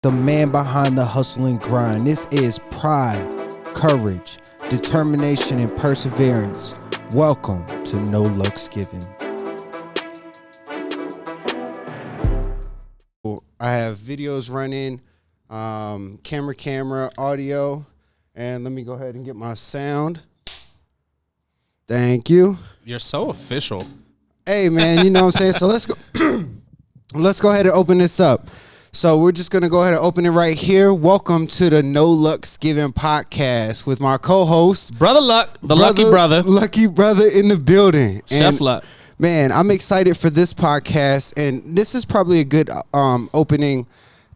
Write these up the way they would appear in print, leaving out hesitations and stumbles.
the man behind the hustle and grind. This is pride, courage, determination, and perseverance. Welcome to No Luck's Given. I have videos running, camera, audio, and let me go ahead and get my sound. Thank you. You're so official. Hey, man, you know what I'm saying? So let's go. Let's go ahead and open this up. So we're just going to go ahead and open it right here. Welcome to the No Luck's Given podcast with my co-host, Brother Luck, lucky brother. Lucky brother in the building. Chef And, Luck. man, I'm excited for this podcast. And this is probably a good opening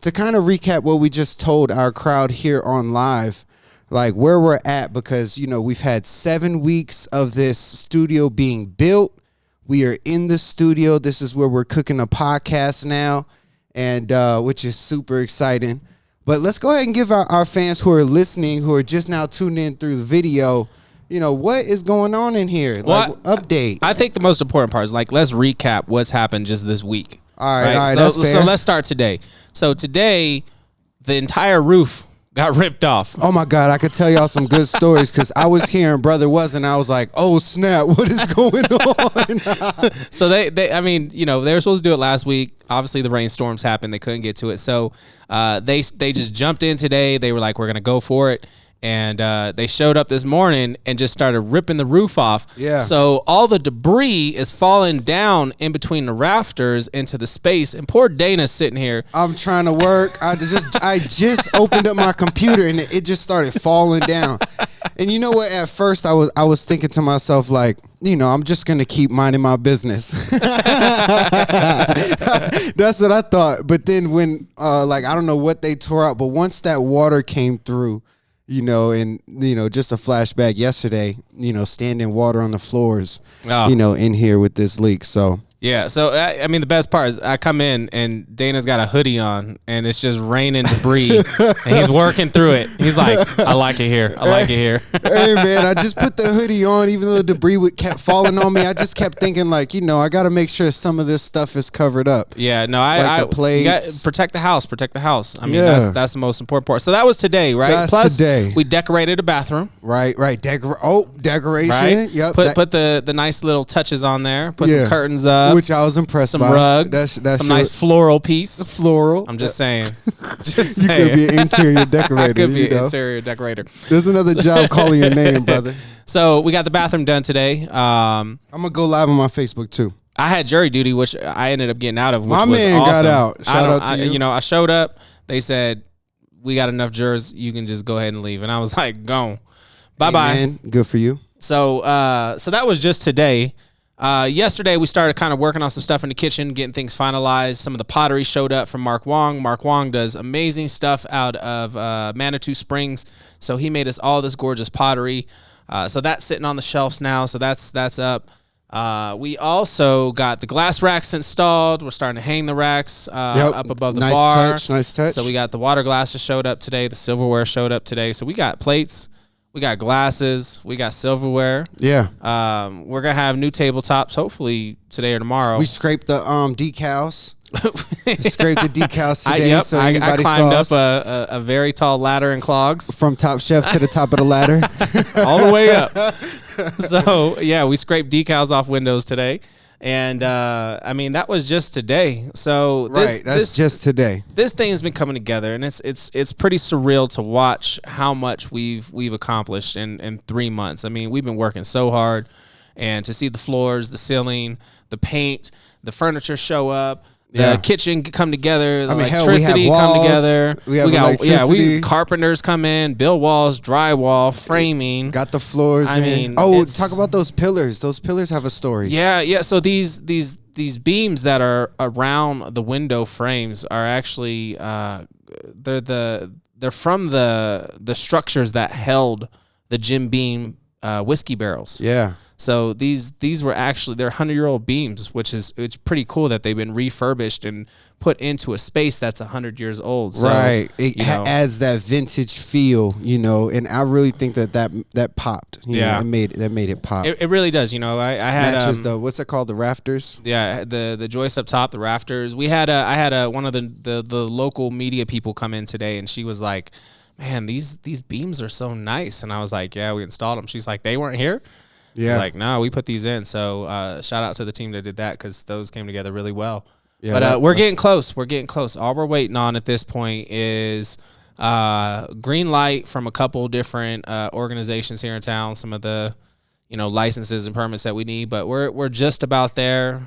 to kind of recap what we just told our crowd here on live, like where we're at, because, you know, we've had 7 weeks of this studio being built. We are in the studio. This is where we're cooking a podcast now, and which is super exciting. But let's go ahead and give our fans who are listening, who are just now tuned in through the video, you know, what is going on in here? Well, update. I think the most important part is, like, let's recap what's happened just this week. All right, so, that's fair. So let's start today. So today, the entire roof got ripped off. Oh my God, I could tell y'all some good stories because I was here and brother wasn't. I was like, oh snap, what is going on? So they, I mean, you know, they were supposed to do it last week. Obviously, the rainstorms happened. They couldn't get to it. So they just jumped in today. They were like, we're going to go for it. And they showed up this morning and just started ripping the roof off. Yeah. So all the debris is falling down in between the rafters into the space. And poor Dana's sitting here. I'm trying to work. I just opened up my computer and it just started falling down. And you know what? At first, I was thinking to myself, like, you know, I'm just gonna keep minding my business. That's what I thought. But then when, like, I don't know what they tore up, but once that water came through, you know, and, you know, just a flashback yesterday, you know, standing water on the floors, you know, in here with this leak. So, yeah. So, I mean, the best part is I come in and Dana's got a hoodie on and it's just raining debris and he's working through it. He's like, I like it here. I like it here. Hey, man, I just put the hoodie on, even though the debris kept falling on me. I just kept thinking, like, you know, I got to make sure some of this stuff is covered up. Yeah, no, the plates. Protect the house. Protect the house. I mean, that's the most important part. So that was today, right? That's Plus, today. We decorated a bathroom. Right. Decoration. Right? Yep. Put the nice little touches on there. Put some curtains up. Which I was impressed some by. Rugs. That's some nice floral piece. Floral. I'm just saying. Just saying. You could be an interior decorator. I could be an interior decorator. There's another job calling your name, brother. So we got the bathroom done today. I'm going to go live on my Facebook, too. I had jury duty, which I ended up getting out of, which my was man awesome. got out. Shout out to you. You know, I showed up. They said, we got enough jurors. You can just go ahead and leave. And I was like, go. Bye-bye. Man, good for you. So that was just today. Yesterday, we started kind of working on some stuff in the kitchen, getting things finalized. Some of the pottery showed up from Mark Wong. Mark Wong does amazing stuff out of Manitou Springs. So he made us all this gorgeous pottery. So that's sitting on the shelves now. So that's up. We also got the glass racks installed. We're starting to hang the racks up above the bar. Nice touch. So we got the water glasses showed up today. The silverware showed up today. So we got plates. We got glasses. We got silverware. Yeah. We're going to have new tabletops, hopefully today or tomorrow. We scraped the decals. Scraped the decals today. I climbed up a very tall ladder in clogs. From Top Chef to the top of the ladder. All the way up. So, yeah, we scraped decals off windows today. And, I mean, that was just today. So that's just today. This thing has been coming together, and it's pretty surreal to watch how much we've accomplished in 3 months. I mean, we've been working so hard, and to see the floors, the ceiling, the paint, the furniture show up, the kitchen come together, the electricity come together. We got electricity. Carpenters come in, build walls, drywall, framing. Got the floors. I mean, talk about those pillars. Those pillars have a story. Yeah. So these beams that are around the window frames are actually they're from the structures that held the Jim Beam whiskey barrels. Yeah. So these were actually, they're 100-year-old beams, which is, it's pretty cool that they've been refurbished and put into a space that's 100 years old. So, right. It adds that vintage feel, and I really think that popped. You know, that made it pop. It really does. I had matches what's it called? The rafters? Yeah, the joist up top, the rafters. I had one of the local media people come in today, and she was like, "Man, these beams are so nice." And I was like, "Yeah, we installed them." She's like, "They weren't here?" Yeah. Like, no, we put these in. So shout out to the team that did that, because those came together really well. Yeah, but we're getting close. We're getting close. All we're waiting on at this point is green light from a couple different organizations here in town. Some of the licenses and permits that we need, but we're just about there.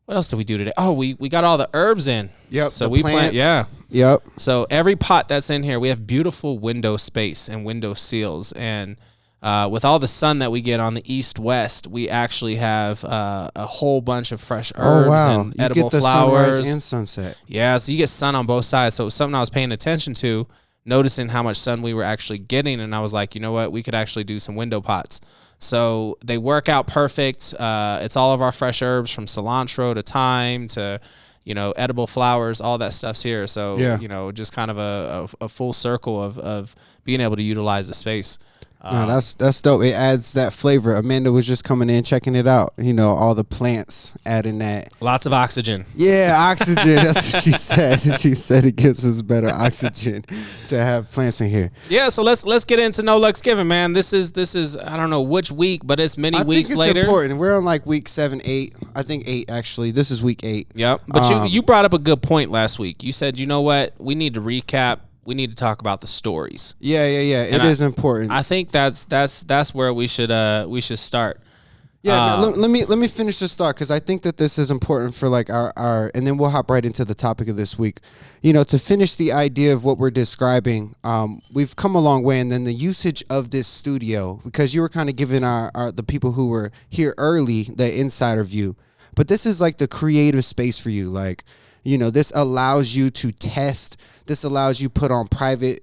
What else did we do today? Oh, we got all the herbs in. Yep. So we plant. Yeah. Yep. So every pot that's in here, we have beautiful window space and window seals, and with all the sun that we get on the east-west, we actually have a whole bunch of fresh herbs and edible flowers. Sunrise and sunset. Yeah, so you get sun on both sides. So it was something I was paying attention to, noticing how much sun we were actually getting, and I was like, you know what, we could actually do some window pots. So they work out perfect. It's all of our fresh herbs, from cilantro to thyme to edible flowers. All that stuff's here. So just kind of a full circle of being able to utilize the space. No, that's dope. It adds that flavor. Amanda was just coming in, checking it out. All the plants adding that. Lots of oxygen. Yeah, oxygen. That's what she said. She said it gives us better oxygen to have plants in here. Yeah, so let's get into No Luck's Given, man. This is I don't know which week, but it's many weeks later. I think it's important. We're on like week 7, 8. I think 8 actually. This is week 8. Yep. But you brought up a good point last week. You said, you know what? We need to recap. We need to talk about the stories. Yeah. It is important. I think that's where we should start. Yeah, let me finish this thought, because I think that this is important for like our and then we'll hop right into the topic of this week. To finish the idea of what we're describing, we've come a long way, and then the usage of this studio, because you were kind of giving our the people who were here early the insider view, but this is like the creative space for you, like. This allows you to test. This allows you put on private,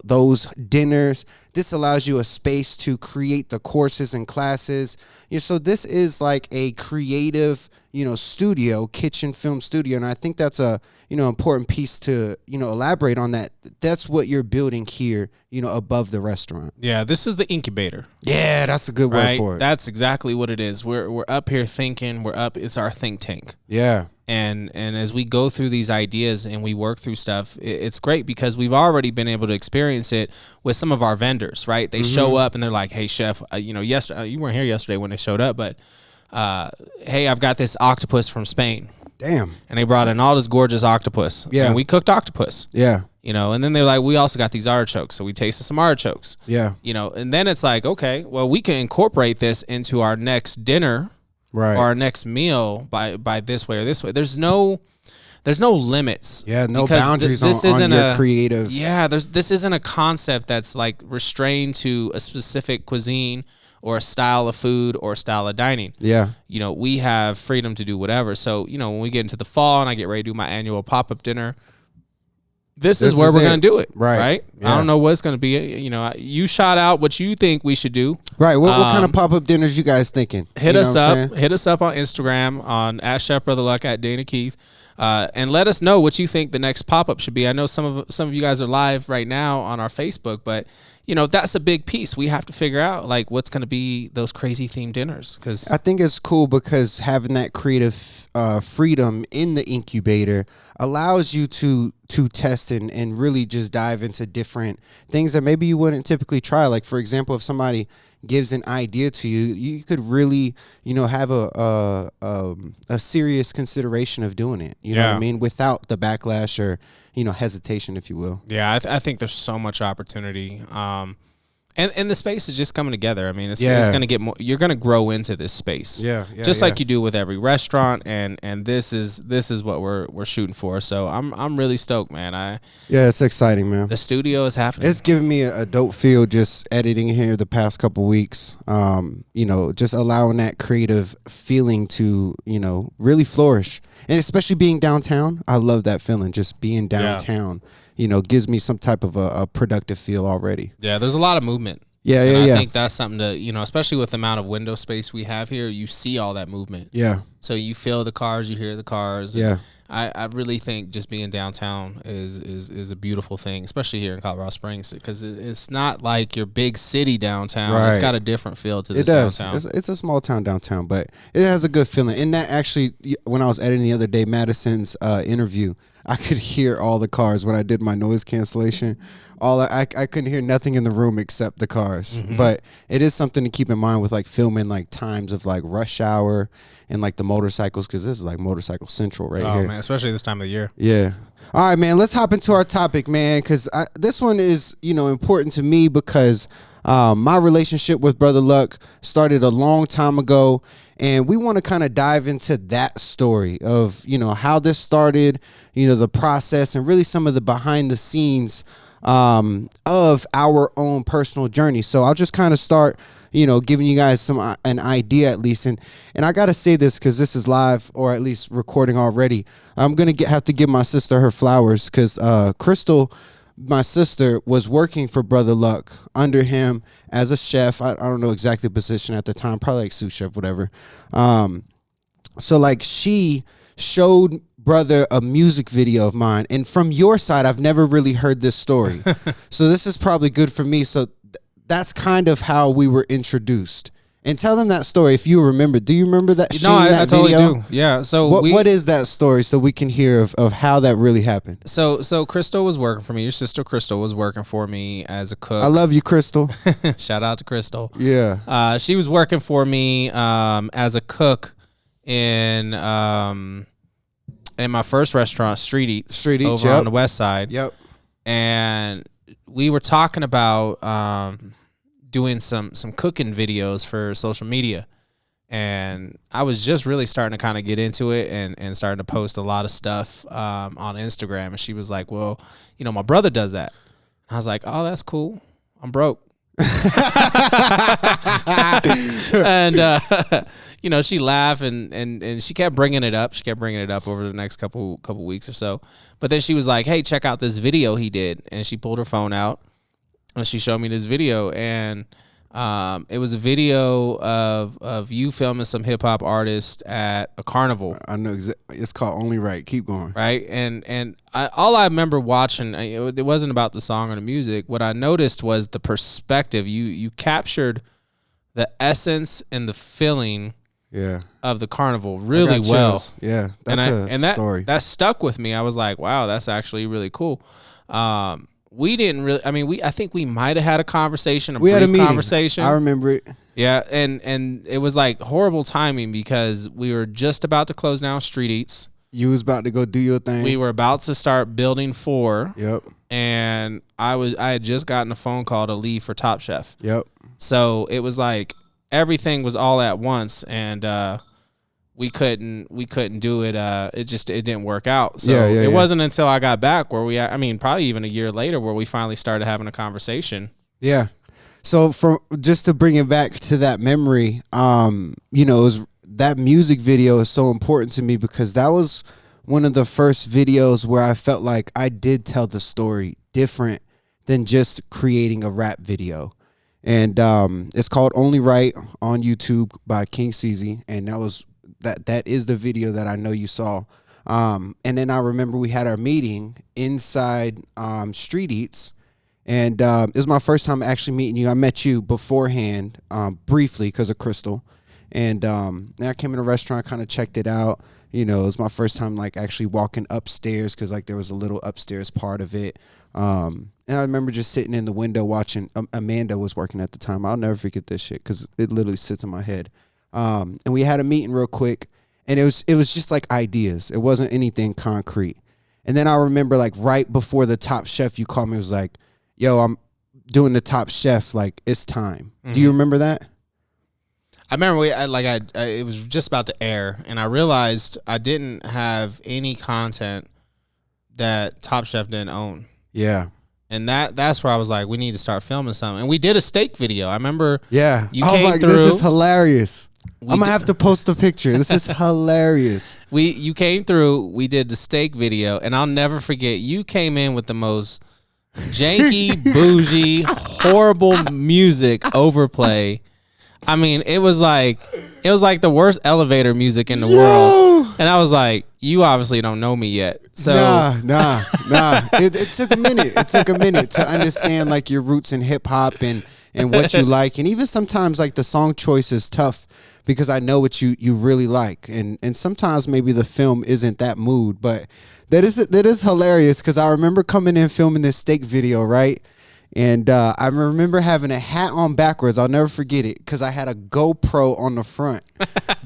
those dinners. This allows you a space to create the courses and classes. So this is like a creative, studio, kitchen film studio. And I think that's a, important piece to, elaborate on that. That's what you're building here, above the restaurant. Yeah, this is the incubator. Yeah, that's a good word for it. That's exactly what it is. We're up here thinking. It's our think tank. Yeah. And as we go through these ideas and we work through stuff, it's great because we've already been able to experience it with some of our vendors, right? They show up and they're like, "Hey, chef, yesterday you weren't here yesterday when they showed up, but hey, I've got this octopus from Spain." Damn. And they brought in all this gorgeous octopus. Yeah. And we cooked octopus. Yeah. And then they're like, we also got these artichokes. So we tasted some artichokes. Yeah. And then it's like, okay, well, we can incorporate this into our next dinner. Right. Or our next meal by this way or this way. There's no limits. Yeah, no boundaries on your creative. Yeah, this isn't a concept that's like restrained to a specific cuisine or a style of food or a style of dining. Yeah. We have freedom to do whatever. So, when we get into the fall and I get ready to do my annual pop-up dinner, this is where we're going to do it. Right. Yeah. I don't know what it's going to be. You shot out what you think we should do. Right. What kind of pop-up dinners you guys thinking? Hit us up. Hit us up on Instagram on @ChefBrotherLuck @Dana Keith. And let us know what you think the next pop-up should be. I know some of you guys are live right now on our Facebook, but that's a big piece. We have to figure out like what's going to be those crazy themed dinners. Because I think it's cool because having that creative freedom in the incubator allows you to test and really just dive into different things that maybe you wouldn't typically try. Like, for example, if somebody gives an idea to you, you could really, have a serious consideration of doing it. You know what I mean? Without the backlash or, hesitation, if you will. Yeah, I think there's so much opportunity. And the space is just coming together. I mean, it's going to get more. You're going to grow into this space. Just like you do with every restaurant, and this is what we're shooting for. So I'm really stoked, man. It's exciting, man. The studio is happening. It's giving me a dope feel just editing here the past couple weeks. Just allowing that creative feeling to really flourish, and especially being downtown. I love that feeling. Just being downtown. Gives me some type of a productive feel already. Yeah, there's a lot of movement. Yeah, and yeah, I think that's something to, especially with the amount of window space we have here, you see all that movement. Yeah. So you feel the cars, you hear the cars. Yeah. I really think just being downtown is a beautiful thing, especially here in Colorado Springs, because it's not like your big city downtown. Right. It's got a different feel to this downtown. It's a small town downtown, but it has a good feeling. And that actually, when I was editing the other day, Madison's interview, I could hear all the cars when I did my noise cancellation. I couldn't hear nothing in the room except the cars. Mm-hmm. But it is something to keep in mind with like filming like times of like rush hour and like the motorcycles, because this is like motorcycle central right here. Man, especially this time of the year. Yeah. All right, man. Let's hop into our topic, man, because this one is important to me because my relationship with Brother Luck started a long time ago. And we want to kind of dive into that story of, how this started, the process, and really some of the behind the scenes of our own personal journey. So I'll just kind of start, giving you guys an idea at least. And I got to say this because this is live, or at least recording already. I'm going to have to give my sister her flowers because Crystal, my sister, was working for Brother Luck under him as a chef. I don't know exactly the position at the time, probably like sous chef, whatever. So like she showed Brother a music video of mine, and from your side, I've never really heard this story. So this is probably good for me. So that's kind of how we were introduced. And tell them that story if you remember. Do you remember that? No, I totally do. Yeah. So what is that story so we can hear of how that really happened? So Crystal was working for me. Your sister Crystal was working for me as a cook. I love you, Crystal. Shout out to Crystal. Yeah. She was working for me as a cook in my first restaurant, Street Eats over on the west side. Yep. And we were talking about doing some cooking videos for social media, and I was just really starting to kind of get into it and starting to post a lot of stuff on Instagram. And she was like, well, my brother does that. And I was like, oh, that's cool. I'm broke. And she laughed and she kept bringing it up. She kept bringing it up over the next couple weeks or so. But then she was like, hey, check out this video he did. And she pulled her phone out and she showed me this video, and it was a video of you filming some hip hop artist at a carnival. I know it's called Only Right. Keep going. Right, and all I remember watching, it wasn't about the song or the music. What I noticed was the perspective. You captured the essence and the feeling. Yeah. Of the carnival really well. Yeah, that's story that stuck with me. I was like, wow, that's actually really cool. We didn't really. I mean, I think we might have had a conversation. We had a meeting. Conversation. I remember it. Yeah, and it was like horrible timing because we were just about to close down Street Eats. You was about to go do your thing. We were about to start building 4. Yep. And I had just gotten a phone call to leave for Top Chef. Yep. So it was like everything was all at once, and we couldn't do it. It didn't work out. So it wasn't until I got back where probably even a year later where we finally started having a conversation. Yeah. So just to bring it back to that memory, that music video is so important to me because that was one of the first videos where I felt like I did tell the story different than just creating a rap video. And it's called Only Right on YouTube by King CZ, and that is the video that I know you saw. And then I remember we had our meeting inside Street Eats, and it was my first time actually meeting you. I met you beforehand briefly because of Crystal, and I came in the restaurant, kind of checked it out. It was my first time like actually walking upstairs because like there was a little upstairs part of it. And I remember just sitting in the window watching. Amanda was working at the time. I'll never forget this shit because it literally sits in my head. And we had a meeting real quick, and it was just like ideas. It wasn't anything concrete. And then I remember like right before the Top Chef, you called me. It was like, "Yo, I'm doing the Top Chef. Like it's time." Mm-hmm. Do you remember that? I remember it was just about to air, and I realized I didn't have any content that Top Chef didn't own. Yeah. And that's where I was like, we need to start filming something. And we did a steak video. I remember. Yeah. You came through. This is hilarious. I'm gonna have to post a picture. This is hilarious. You came through. We did the steak video, and I'll never forget. You came in with the most janky, bougie, horrible music overplay. I mean, it was like the worst elevator music in the world. And I was like, you obviously don't know me yet. So Nah. It took a minute. It took a minute to understand like your roots in hip hop and what you like. And even sometimes like the song choice is tough because I know what you really like. And sometimes maybe the film isn't that mood, but that is hilarious because I remember coming in filming this steak video, right? And I remember having a hat on backwards. I'll never forget it because I had a GoPro on the front.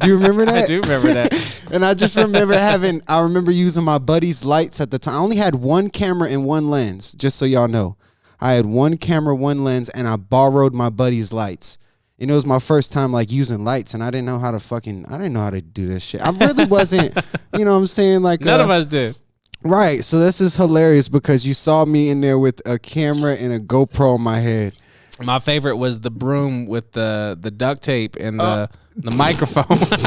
Do you remember that? I do remember that. And I just remember I remember using my buddy's lights at the time. I only had one camera and one lens, just so y'all know. I had one camera, one lens, and I borrowed my buddy's lights. And it was my first time like using lights, and I didn't know how to do this shit. I really wasn't, you know what I'm saying? Like none of us did. Right. So this is hilarious because you saw me in there with a camera and a GoPro on my head. My favorite was the broom with the duct tape and the microphones.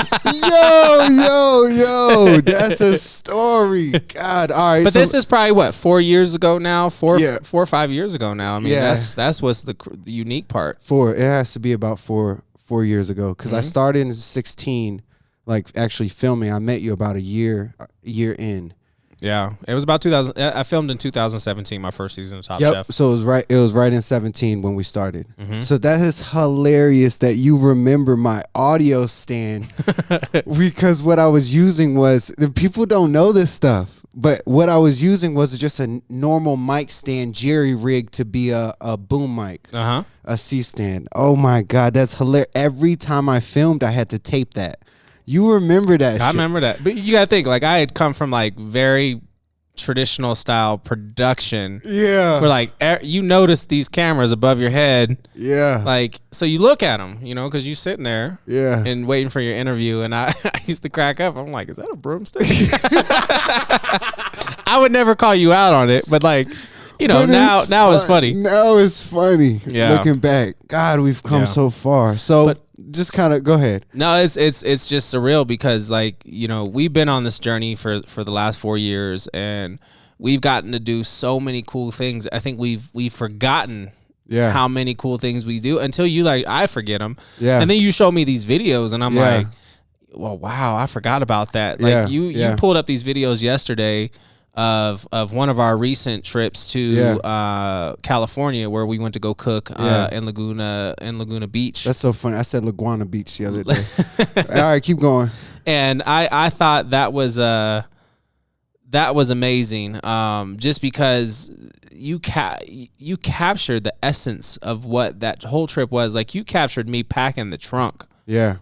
yo, that's a story. God, all right. But this is probably what, 4 years ago now, 4 or 5 years ago now. I mean, that's what's the unique part. It has to be about four years ago because I started in 2016, like actually filming. I met you about a year in. Yeah, it was about 2000. I filmed in 2017, my first season of Top Chef. So it was right in 17 when we started. So that is hilarious that you remember my audio stand because what I was using was, people don't know this stuff, but what I was using was just a normal mic stand, jerry rigged to be a boom mic, a C stand. Oh my God, that's hilarious. Every time I filmed, I had to tape that. You remember that I remember that. But you got to think, like, I had come from, like, very traditional style production. Yeah. Where, like, you notice these cameras above your head. Yeah. Like, so you look at them, you know, because you're sitting there. Yeah. And waiting for your interview. And I used to crack up. I'm like, is that a broomstick? I would never call you out on it. But, like, you know, now it's funny. Now it's funny. Yeah. Looking back. God, we've come so far. So just kind of go ahead. No, it's just surreal because, like, you know, we've been on this journey for the last 4 years and we've gotten to do so many cool things. I think we've forgotten how many cool things we do until you, like, I forget them. Yeah. And then you show me these videos and I'm like, well, wow, I forgot about that. Like you pulled up these videos yesterday of one of our recent trips to California where we went to go cook in Laguna Beach. That's so funny. I said Laguna Beach the other day. All right, keep going. And I thought that was amazing. Just because you captured the essence of what that whole trip was. Like, you captured me packing the trunk. Yeah.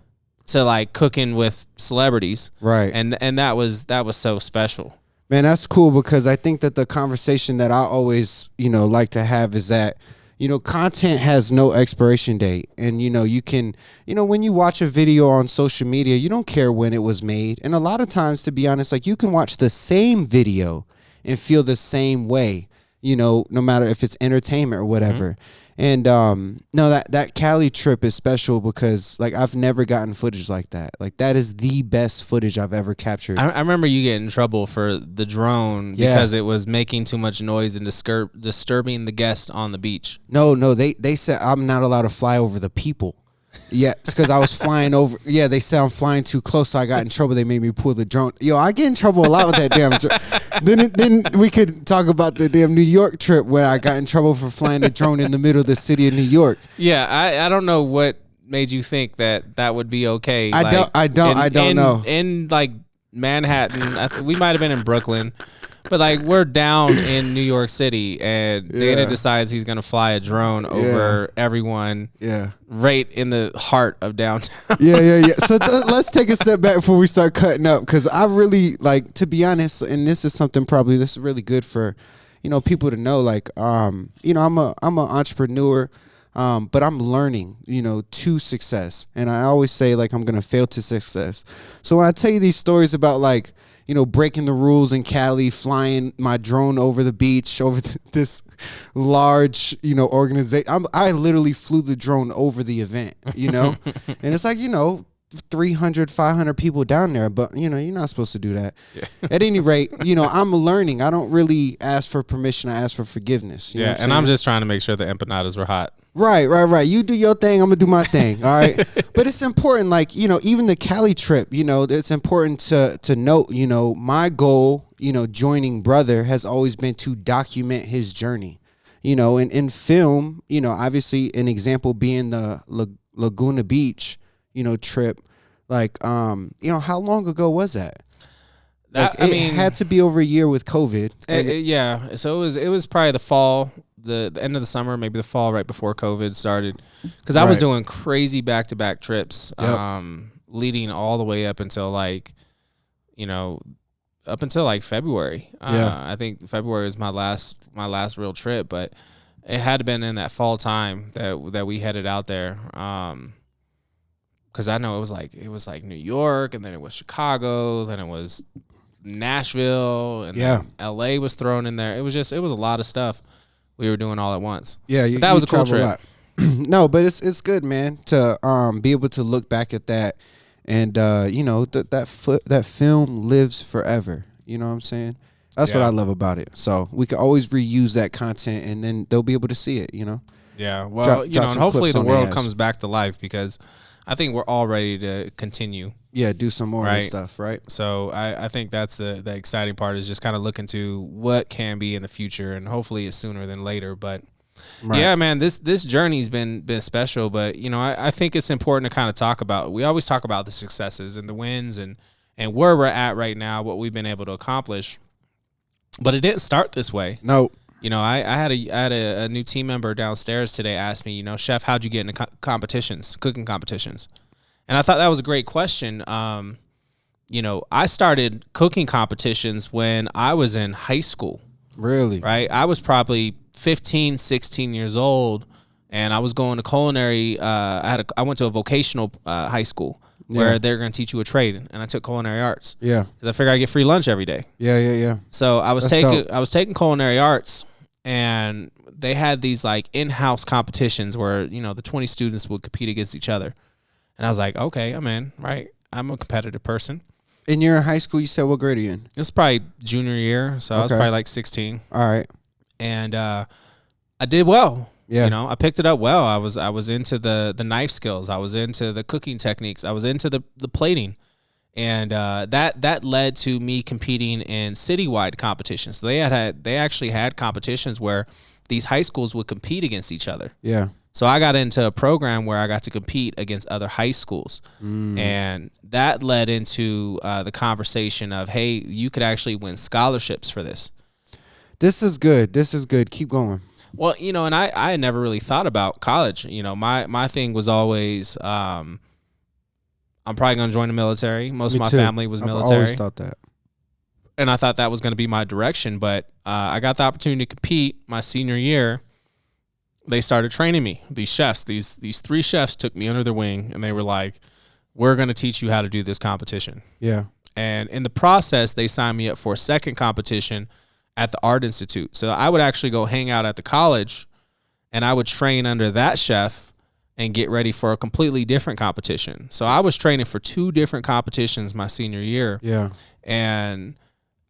To, like, cooking with celebrities. Right. And that was so special. Man, that's cool because I think that the conversation that I always, like to have is that, content has no expiration date. And, you can, when you watch a video on social media, you don't care when it was made. And a lot of times, to be honest, like, you can watch the same video and feel the same way, no matter if it's entertainment or whatever. Mm-hmm. And no, that Cali trip is special because, like, I've never gotten footage like that. Like, that is the best footage I've ever captured. I remember you getting in trouble for the drone because it was making too much noise and disturbing the guests on the beach. No, they said I'm not allowed to fly over the people. Yeah, it's because I was flying over. Yeah, they said I'm flying too close, so I got in trouble. They made me pull the drone. Yo, I get in trouble a lot with that damn drone. Then we could talk about the damn New York trip where I got in trouble for flying a drone in the middle of the city of New York. Yeah, I don't know what made you think that would be okay. I don't know. In like Manhattan, we might have been in Brooklyn. But, like, we're down in New York City, and Dana decides he's going to fly a drone over everyone right in the heart of downtown. Yeah. So let's take a step back before we start cutting up, because I really, like, to be honest, and this is something probably this is really good for, people to know, like, I'm an entrepreneur, but I'm learning, to success. And I always say, like, I'm going to fail to success. So when I tell you these stories about, like, breaking the rules in Cali, flying my drone over the beach, over this large, organization. I literally flew the drone over the event, and it's like, 300, 500 people down there, but you're not supposed to do that. Yeah. At any rate, I'm learning. I don't really ask for permission. I ask for forgiveness. You know what and I'm saying? just trying to make sure the empanadas were hot. Right. You do your thing. I'm gonna do my thing. All right. But it's important, like, even the Cali trip, it's important to note, my goal, joining Brother has always been to document his journey, and in film, obviously an example being the Laguna Beach, trip. Like, how long ago was that? It had to be over a year with COVID. Yeah. So it was probably the fall, the end of the summer, maybe the fall right before COVID started. Because I was doing crazy back-to-back trips, leading all the way up until February. I think February was my last real trip, but it had to been in that fall time that we headed out there. Because I know it was like New York, and then it was Chicago, then it was Nashville, and then LA was thrown in there. It was a lot of stuff we were doing all at once. Yeah, that was a cool trip. No, but it's good, man, to be able to look back at that, and that film lives forever. You know what I'm saying? That's what I love about it. So we can always reuse that content, and then they'll be able to see it. Yeah. Well, drop and hopefully the world comes back to life, because I think we're all ready to continue. Yeah, do some more of this stuff, right? So I think that's the exciting part, is just kind of looking to what can be in the future, and hopefully it's sooner than later. But yeah, man, this journey's been special. But I think it's important to kind of talk about. We always talk about the successes and the wins and where we're at right now, what we've been able to accomplish. But it didn't start this way. No. I had a new team member downstairs today ask me, Chef, how'd you get into competitions, cooking competitions? And I thought that was a great question. I started cooking competitions when I was in high school. Really? Right? I was probably 15, 16 years old, and I was going to culinary. I went to a vocational high school where they're going to teach you a trade, and I took culinary arts. Yeah. Because I figured I get free lunch every day. Yeah. So I was taking culinary arts, and they had these like in-house competitions where, the 20 students would compete against each other. And I was like, okay, I'm in, right? I'm a competitive person. And you're in high school, you said what grade are you in? It's probably junior year, so I was probably like 16. All right. And I did well. Yeah. I picked it up well. I was into the knife skills. I was into the cooking techniques. I was into the plating. And that led to me competing in citywide competitions. So they actually had competitions where these high schools would compete against each other. Yeah. So I got into a program where I got to compete against other high schools. And that led into the conversation of, hey, you could actually win scholarships for this. This is good. Keep going. Well, and I had never really thought about college. My thing was always, I'm probably going to join the military. Most of my family was military. I've always thought that. And I thought that was going to be my direction. But I got the opportunity to compete my senior year. They started training me. These chefs, these 3 chefs took me under their wing, and they were like, we're going to teach you how to do this competition. Yeah. And in the process, they signed me up for a second competition at the Art Institute. So I would actually go hang out at the college, and I would train under that chef and get ready for a completely different competition. So I was training for 2 different competitions my senior year. Yeah. And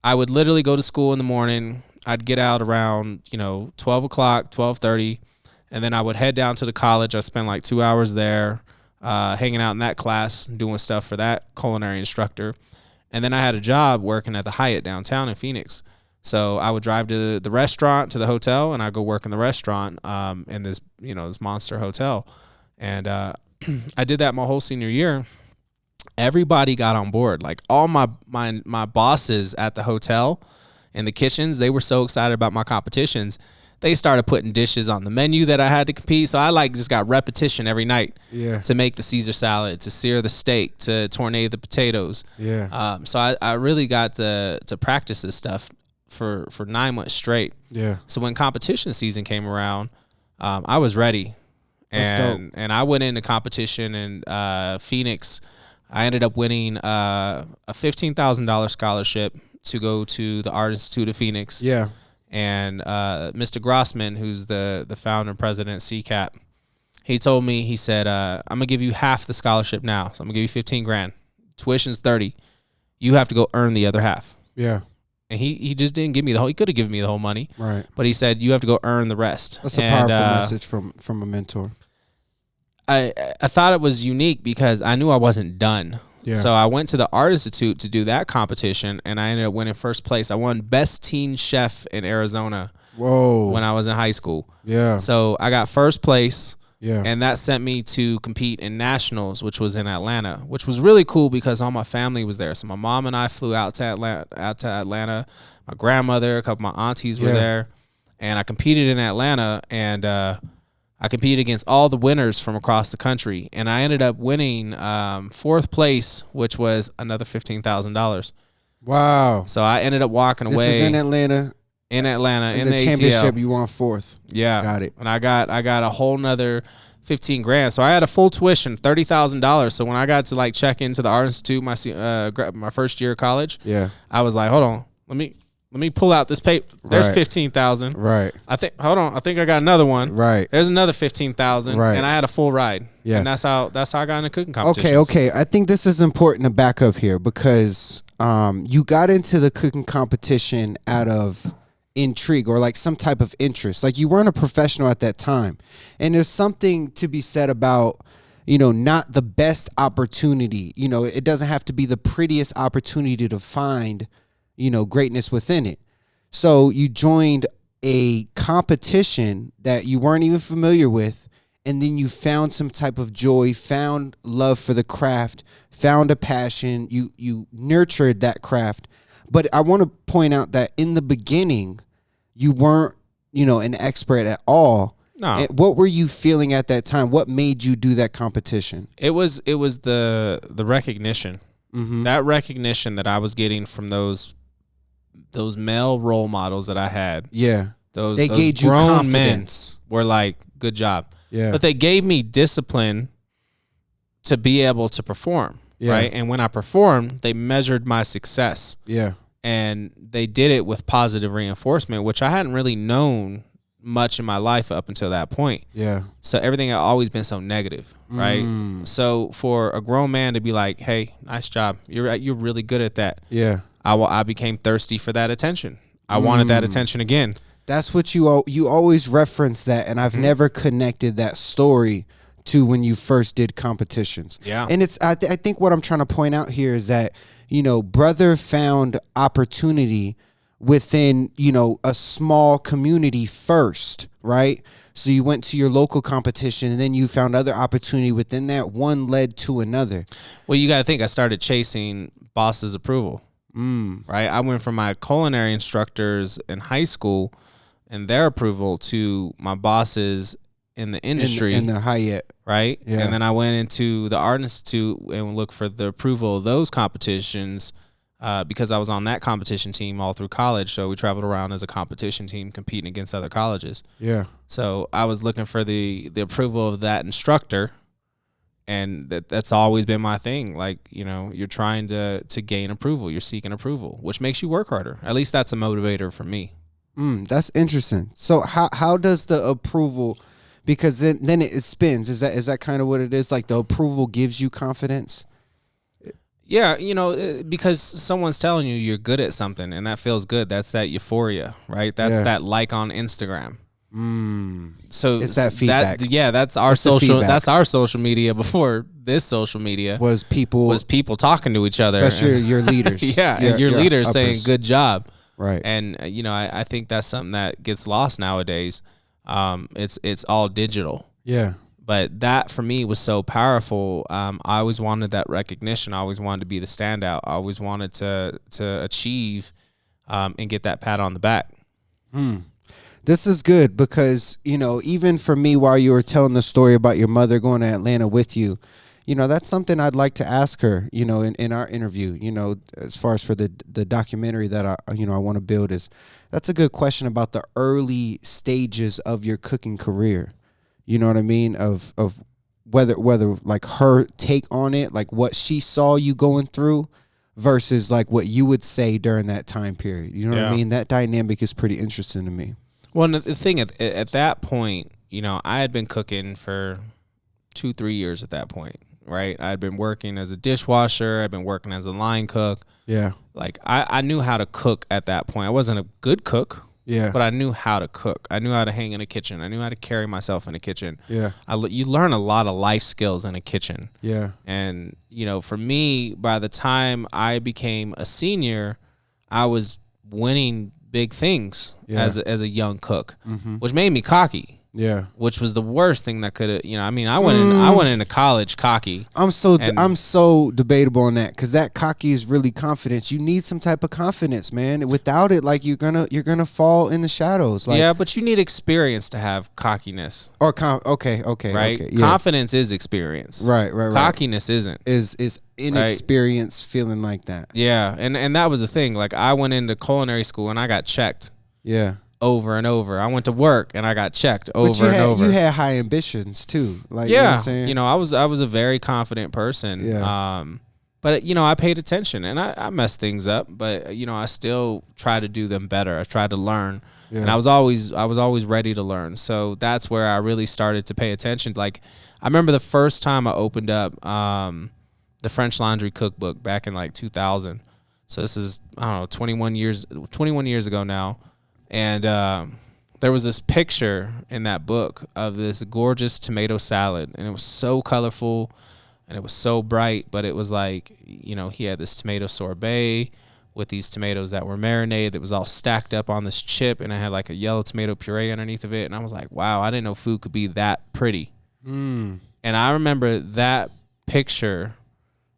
I would literally go to school in the morning. I'd get out around, 12 o'clock, 12:30. And then I would head down to the college. I spent like 2 hours there, hanging out in that class, doing stuff for that culinary instructor. And then I had a job working at the Hyatt downtown in Phoenix. So I would drive to the restaurant, to the hotel, and I'd go work in the restaurant in this, this monster hotel. And I did that my whole senior year. Everybody got on board. Like all my bosses at the hotel in the kitchens, they were so excited about my competitions. They started putting dishes on the menu that I had to compete. So I just got repetition every night to make the Caesar salad, to sear the steak, to tornado the potatoes. Yeah. So I really got to practice this stuff for 9 months straight. Yeah. So when competition season came around, I was ready. And I went into competition in Phoenix. I ended up winning a $15,000 scholarship to go to the Art Institute of Phoenix. Yeah. And Mr. Grossman, who's the founder and president of CCAP, He told me, he said, I'm going to give you half the scholarship now. So I'm going to give you 15 grand. Tuition's 30. You have to go earn the other half. Yeah. And he just didn't give me the whole, he could have given me the whole money. Right. But he said, you have to go earn the rest. That's a powerful message from a mentor. I thought it was unique because I knew I wasn't done. Yeah. So I went to the Art Institute to do that competition, and I ended up winning first place. I won Best Teen Chef in Arizona. Whoa. When I was in high school. Yeah. So I got first place. Yeah. And that sent me to compete in nationals, which was in Atlanta, which was really cool because all my family was there. So my mom and I flew out to Atlanta. My grandmother, a couple of my aunties were there, and I competed in Atlanta. And I competed against all the winners from across the country, and I ended up winning fourth place, which was another $15,000. Wow. So I ended up walking away. This is in Atlanta. In Atlanta, in the championship, ATL. you won fourth. Yeah, got it. And I got a whole nother 15 grand. So I had a full tuition, $30,000. So when I got to like check into the Art Institute, my first year of college, I was like, hold on, let me pull out this paper. There's 15,000. Right. I think I got another one. Right. There's another 15,000. Right. And I had a full ride. Yeah. And that's how I got into cooking competitions. Okay. I think this is important to back up here because you got into the cooking competition out of intrigue or like some type of interest. Like you weren't a professional at that time. And there's something to be said about, not the best opportunity. It doesn't have to be the prettiest opportunity to find, greatness within it. So you joined a competition that you weren't even familiar with, and then you found some type of joy, found love for the craft, found a passion, you nurtured that craft. But I want to point out that in the beginning, you weren't, an expert at all. No. And what were you feeling at that time? What made you do that competition? It was the recognition. Mm-hmm. That recognition that I was getting from those male role models that I had. Yeah. Those gave you grown confidence. men were like, good job. Yeah. But they gave me discipline to be able to perform. Yeah. Right. And when I performed, they measured my success. Yeah. And they did it with positive reinforcement, which I hadn't really known much in my life up until that point. Yeah. So everything had always been so negative, right? So for a grown man to be like, "Hey, nice job. You're really good at that." Yeah. I became thirsty for that attention. I wanted that attention again. That's what you always reference that, and I've never connected that story to when you first did competitions. Yeah. And I think what I'm trying to point out here is that, brother found opportunity within, a small community first, right? So you went to your local competition and then you found other opportunity within that. One led to another. Well, you got to think I started chasing boss's approval, right? I went from my culinary instructors in high school and their approval to my bosses in the industry. In the Hyatt. Right? Yeah. And then I went into the Art Institute and looked for the approval of those competitions because I was on that competition team all through college. So we traveled around as a competition team competing against other colleges. Yeah. So I was looking for the approval of that instructor. And that's always been my thing. Like, you're trying to gain approval. You're seeking approval, which makes you work harder. At least that's a motivator for me. That's interesting. So how does the approval, because then it spins. Is that kind of what it is? Like the approval gives you confidence? Yeah, because someone's telling you you're good at something and that feels good. That's that euphoria, right? That's that like on Instagram. So it's that feedback. That's our social. That's our social media before this social media was people talking to each other, especially your leaders. Yeah, your leaders uppers. saying good job. Right. And I think that's something that gets lost nowadays. It's all digital. Yeah. But that for me was so powerful. I always wanted that recognition. I always wanted to be the standout. I always wanted to achieve and get that pat on the back. This is good because, even for me, while you were telling the story about your mother going to Atlanta with you, that's something I'd like to ask her, in our interview, as far as for the documentary that I want to build that's a good question about the early stages of your cooking career. You know what I mean? Of whether like her take on it, like what she saw you going through versus like what you would say during that time period. You know what I mean? That dynamic is pretty interesting to me. Well, the thing at that point, I had been cooking for 2-3 years at that point, right? I'd been working as a dishwasher. I'd been working as a line cook. Yeah. Like I knew how to cook at that point. I wasn't a good cook. Yeah. But I knew how to cook. I knew how to hang in a kitchen. I knew how to carry myself in a kitchen. Yeah. You learn a lot of life skills in a kitchen. Yeah. And, for me, by the time I became a senior, I was winning big things as a young cook, which made me cocky. Yeah. Which was the worst thing that could have, I went into college cocky. I'm so debatable on that, because that cocky is really confidence. You need some type of confidence, man. Without it, like, you're gonna fall in the shadows. Like, yeah, but you need experience to have cockiness. Or okay, right? okay, yeah. Confidence is experience. Right. Cockiness isn't. Is inexperienced feeling like that. Yeah, and that was the thing. Like, I went into culinary school and I got checked. Yeah. Over and over. I went to work and I got checked over and over. You had high ambitions too. Like, yeah, you know what I'm saying? I was a very confident person. Yeah. But I paid attention and I messed things up, but I still try to do them better. I tried to learn. Yeah. And I was always ready to learn. So that's where I really started to pay attention. Like, I remember the first time I opened up the French Laundry Cookbook back in like 2000. So this is, I don't know, 21 years ago now. And there was this picture in that book of this gorgeous tomato salad, and it was so colorful and it was so bright, but it was like, he had this tomato sorbet with these tomatoes that were marinated that was all stacked up on this chip, and it had like a yellow tomato puree underneath of it. And I was like, wow, I didn't know food could be that pretty. And I remember that picture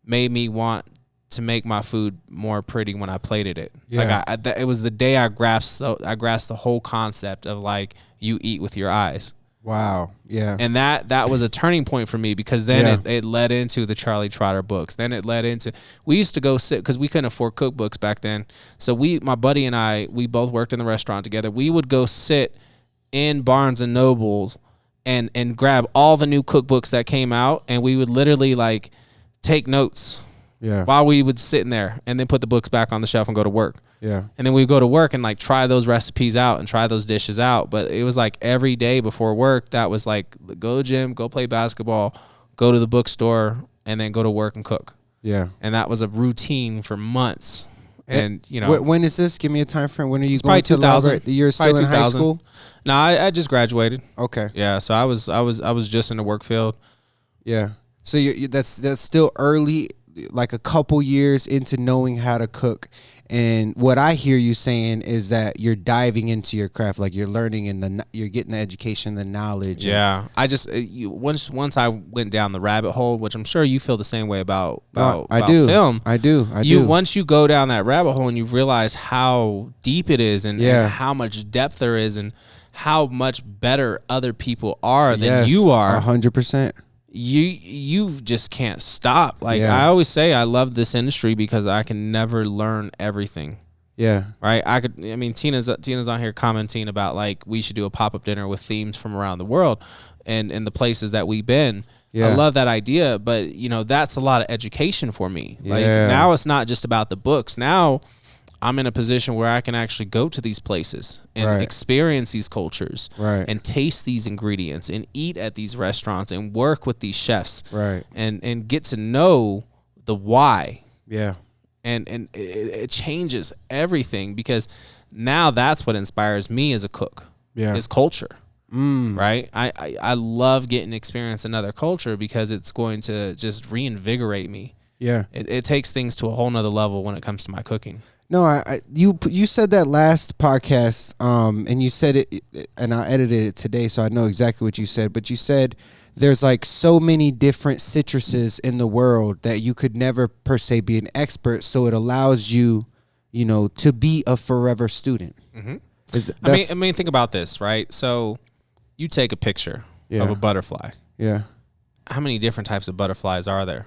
made me want to make my food more pretty when I plated it. Yeah. Like it was the day I grasped the whole concept of, like, you eat with your eyes. Wow. Yeah. And that was a turning point for me, because then it led into the Charlie Trotter books. Then it led into, we used to go sit, because we couldn't afford cookbooks back then. So my buddy and I, we both worked in the restaurant together. We would go sit in Barnes and Nobles and grab all the new cookbooks that came out, and we would literally, like, take notes. Yeah. While we would sit in there, and then put the books back on the shelf and go to work. Yeah. And then we'd go to work and, like, try those recipes out and try those dishes out. But it was like every day before work, that was like, go to the gym, go play basketball, go to the bookstore, and then go to work and cook. Yeah. And that was a routine for months. And, when is this? Give me a time frame. When are you going to 2000? You're still in high school? No, I just graduated. Okay. Yeah. So I was just in the work field. Yeah. So that's still early, like a couple years into knowing how to cook. And what I hear you saying is that you're diving into your craft, like you're learning and you're getting the education, the knowledge. Yeah, I just once I went down the rabbit hole, which I'm sure you feel the same way about film. I do. Once you go down that rabbit hole and you realize how deep it is and how much depth there is and how much better other people are than you are. 100%. You just can't stop. Like, I always say, I love this industry because I can never learn everything. Yeah. Right. Tina's on here commenting about, like, we should do a pop-up dinner with themes from around the world and the places that we've been. Yeah. I love that idea, but that's a lot of education for me. Like, now it's not just about the books. Now I'm in a position where I can actually go to these places and experience these cultures and taste these ingredients and eat at these restaurants and work with these chefs and get to know the why. Yeah. And it changes everything, because now that's what inspires me as a cook. Yeah. Is culture. Right? I love getting to experience another culture because it's going to just reinvigorate me. Yeah. It takes things to a whole nother level when it comes to my cooking. No, you said that last podcast, and you said it, and I edited it today, so I know exactly what you said. But you said there's like so many different citruses in the world that you could never per se be an expert. So it allows you, to be a forever student. Mm-hmm. I mean, think about this, right? So you take a picture of a butterfly. Yeah. How many different types of butterflies are there?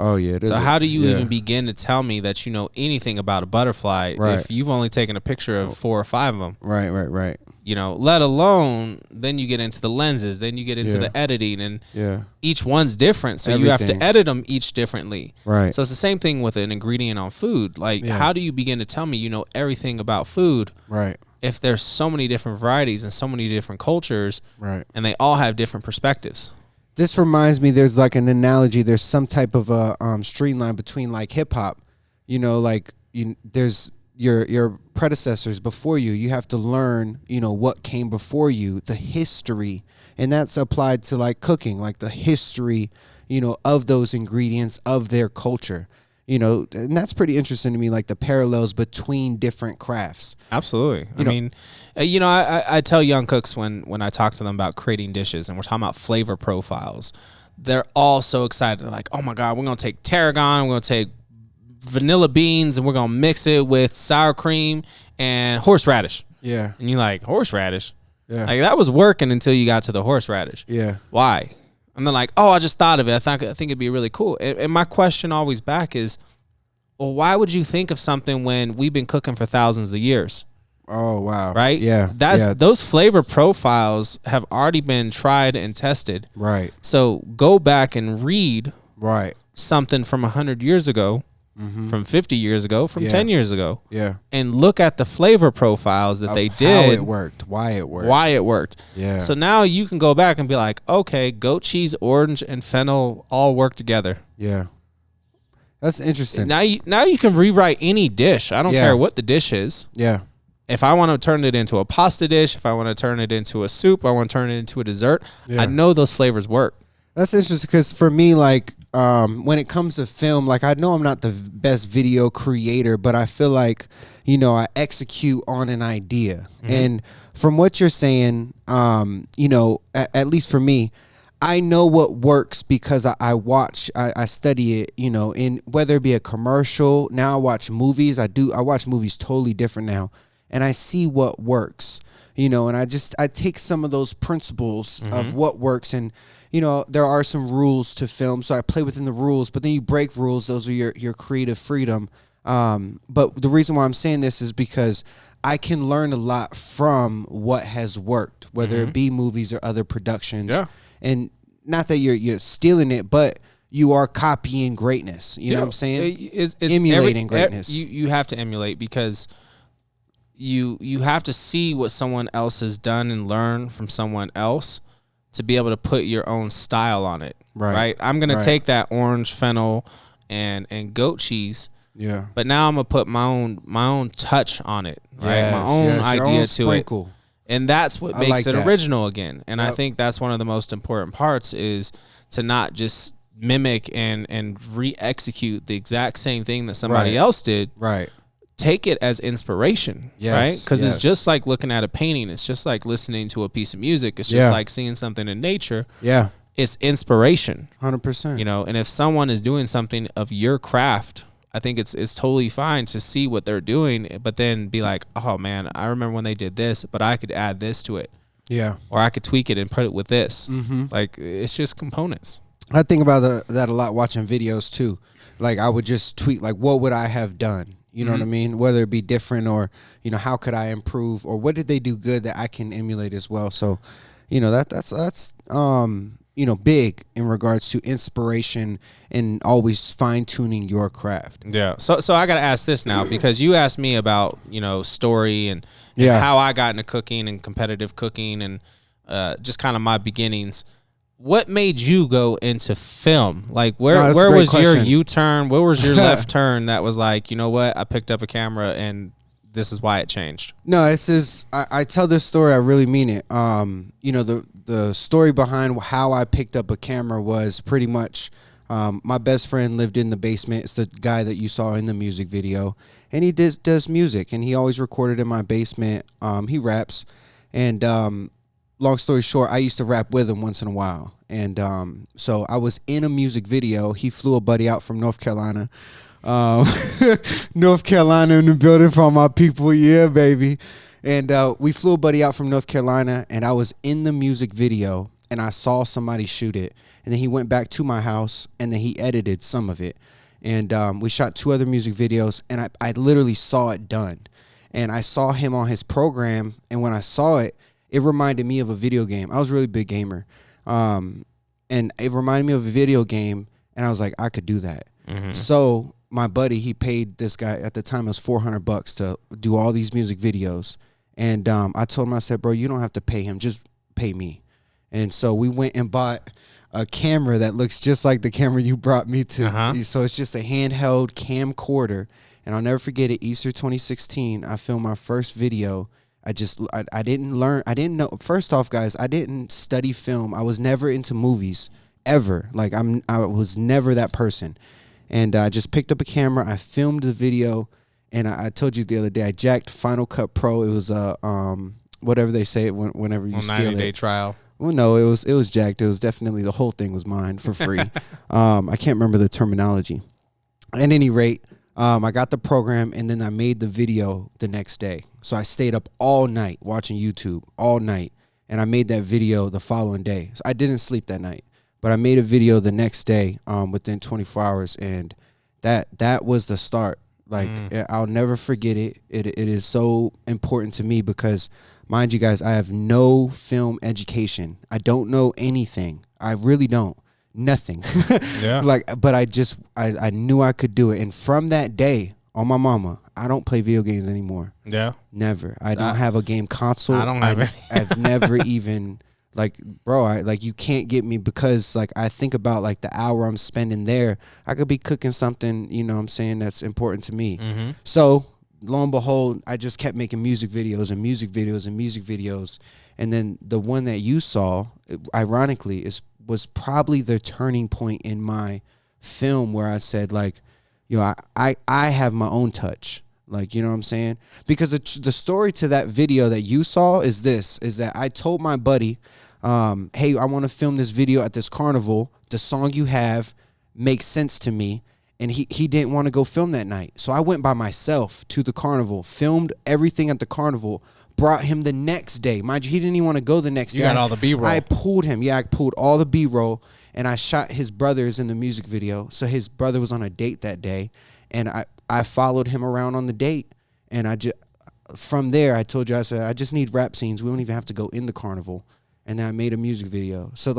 Oh, yeah. So how do you even begin to tell me that you know anything about a butterfly if you've only taken a picture of 4 or 5 of them? Right. Let alone then you get into the lenses, then you get into the editing, and each one's different. So you have to edit them each differently. Right. So it's the same thing with an ingredient on food. Like, how do you begin to tell me you know everything about food? Right. if there's so many different varieties and so many different cultures, Right. and they all have different perspectives? This reminds me, there's like an analogy. There's some type of a streamline between like hip hop, like there's your predecessors before you. You have to learn, what came before you, the history, and that's applied to like cooking, like the history, of those ingredients, of their culture, and that's pretty interesting to me, like the parallels between different crafts. Absolutely. I tell young cooks when I talk to them about creating dishes and we're talking about flavor profiles, they're all so excited. They're like, oh my God, we're going to take tarragon, we're going to take vanilla beans, and we're going to mix it with sour cream and horseradish. Yeah. And you're like, horseradish? Yeah. Like, that was working until you got to the horseradish. Yeah. Why? And they're like, oh, I just thought of it. I think it'd be really cool. And my question always back is, well, why would you think of something when we've been cooking for thousands of years? Oh, wow. Right? Yeah. Those flavor profiles have already been tried and tested. Right. So go back and read Right. something from 100 years ago, from 50 years ago, from 10 years ago. Yeah. And look at the flavor profiles that they did. How it worked. Why it worked. Yeah. So now you can go back and be like, okay, goat cheese, orange, and fennel all work together. Yeah. That's interesting. Now you can rewrite any dish. I don't care what the dish is. Yeah. If I want to turn it into a pasta dish, if I want to turn it into a soup, I want to turn it into a dessert, I know those flavors work. That's interesting because for me, like, when it comes to film, like, I know I'm not the best video creator, but I feel like, I execute on an idea. Mm-hmm. And from what you're saying, at least for me, I know what works because I watch, I study it, in whether it be a commercial. Now I watch movies. I watch movies totally different now. And I see what works, and I take some of those principles of what works. And, there are some rules to film, so I play within the rules, but then you break rules. Those are your creative freedom. But the reason why I'm saying this is because I can learn a lot from what has worked, whether it be movies or other productions. Yeah. And not that you're stealing it, but you are copying greatness. You know what I'm saying? It's emulating greatness. You have to emulate because you have to see what someone else has done and learn from someone else to be able to put your own style on it. Right? I'm going to take that orange, fennel, and goat cheese. Yeah. But now I'm going to put my own touch on it. Right? Yes, my own idea to sprinkle. It. And that's what makes it original again. And I think that's one of the most important parts is to not just mimic and re-execute the exact same thing that somebody else did. Right. Take it as inspiration, right? Because it's just like looking at a painting. It's just like listening to a piece of music. It's just like seeing something in nature. Yeah. It's inspiration. 100%. And if someone is doing something of your craft, I think it's totally fine to see what they're doing, but then be like, oh man, I remember when they did this, but I could add this to it. Yeah. Or I could tweak it and put it with this. Mm-hmm. Like, it's just components. I think about that a lot watching videos too. Like, I would just tweet, like, what would I have done? You know what I mean? Whether it be different or, how could I improve or what did they do good that I can emulate as well? So, that's big in regards to inspiration and always fine tuning your craft. Yeah. So I got to ask this now because you asked me about, story and how I got into cooking and competitive cooking and just kind of my beginnings. What made you go into film? Like, where was your U-turn? Where was your left turn that was like, you know what? I picked up a camera and this is why it changed. No, I tell this story. I really mean it. The story behind how I picked up a camera was pretty much my best friend lived in the basement. It's the guy that you saw in the music video. And he does music, and he always recorded in my basement. He raps. And long story short, I used to rap with him once in a while. And so I was in a music video. He flew a buddy out from North Carolina. North Carolina in the building for all my people. Yeah, baby. And we flew a buddy out from North Carolina, and I was in the music video, and I saw somebody shoot it. And then he went back to my house, and then he edited some of it. And we shot 2 other music videos, and I literally saw it done. And I saw him on his program, and when I saw it, it reminded me of a video game. I was a really big gamer. And it reminded me of a video game, and I was like, I could do that. Mm-hmm. So my buddy, he paid this guy, at the time it was $400 to do all these music videos. And I told him, I said, bro, you don't have to pay him, just pay me. And so we went and bought a camera that looks just like the camera you brought me to. So it's just a handheld camcorder. And I'll never forget it, Easter 2016, I filmed my first video. I didn't know. First off, guys, I didn't study film. I was never into movies, ever. Like, I was never that person. And I just picked up a camera, I filmed the video, and I told you the other day, I jacked Final Cut Pro. It was whatever they say whenever you steal it. 90-day trial. Well, no, it was jacked. It was definitely, the whole thing was mine for free. I can't remember the terminology. At any rate, I got the program, and then I made the video the next day. So I stayed up all night watching YouTube, all night, and I made that video the following day. So I didn't sleep that night, but I made a video the next day within 24 hours, and that was the start. Like, I'll never forget it. It is so important to me because, mind you guys, I have no film education. I don't know anything. I really don't. Nothing. Yeah. But I knew I could do it. And from that day, on my mama, I don't play video games anymore. Yeah. Never. I don't have a game console. I don't have any. I've never even, bro, you can't get me because, I think about, the hour I'm spending there. I could be cooking something, you know what I'm saying, that's important to me. Mm-hmm. So, lo and behold, I just kept making music videos and music videos and music videos. And then the one that you saw, ironically, was probably the turning point in my film where I said, I have my own touch. You know what I'm saying? Because the story to that video that you saw is that I told my buddy, hey, I want to film this video at this carnival. The song you have makes sense to me. And he didn't want to go film that night. So I went by myself to the carnival, filmed everything at the carnival, brought him the next day. Mind you, he didn't even want to go the next day. You got all the B-roll. I pulled him. Yeah, I pulled all the B-roll, and I shot his brothers in the music video. So his brother was on a date that day, and I followed him around on the date. And from there, I told you, I said, I just need rap scenes. We don't even have to go in the carnival. And then I made a music video. So,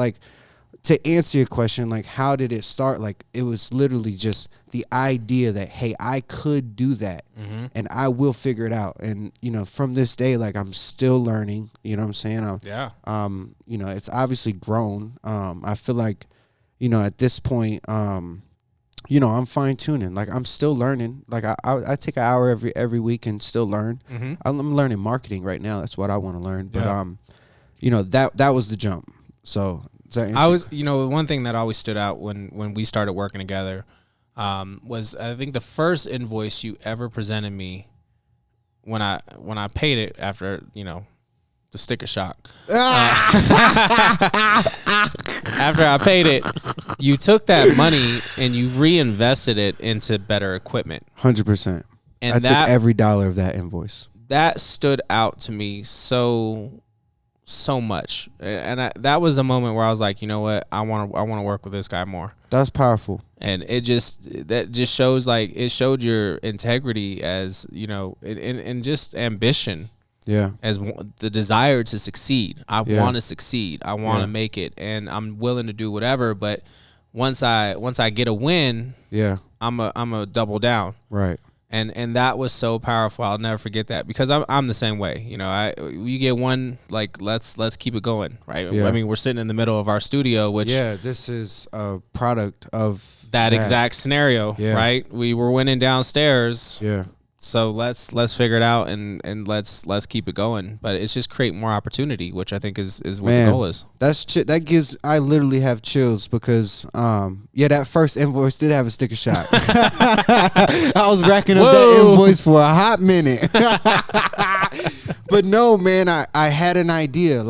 to answer your question, how did it start? It was literally just the idea that, hey, I could do that, and I will figure it out. And, from this day, I'm still learning, you know what I'm saying? Yeah. It's obviously grown. I feel like, at this point, I'm fine tuning. I'm still learning. I take an hour every week and still learn. Mm-hmm. I'm learning marketing right now. That's what I want to learn. But, that was the jump. So I was, one thing that always stood out when we started working together was, I think, the first invoice you ever presented me when I paid it after, the sticker shock. After I paid it, you took that money and you reinvested it into better equipment. 100%. And I took every dollar of that invoice. That stood out to me so much, and that was the moment where I was like, you know what, I want to work with this guy more. That's powerful, and that just shows it showed your integrity as and just ambition. Yeah, as the desire to succeed. I want to succeed. I want to make it, and I'm willing to do whatever. But once I get a win, I'm a double down. Right. And that was so powerful. I'll never forget that because I'm the same way. You get one, let's keep it going, right? Yeah. I mean, we're sitting in the middle of our studio, which this is a product of that exact scenario, right? We were winning downstairs. Yeah. So let's figure it out and let's keep it going. But it's just create more opportunity, which I think is what the goal is. I literally have chills because that first invoice did have a sticker shock. I was racking up that invoice for a hot minute. But no, man, I had an idea.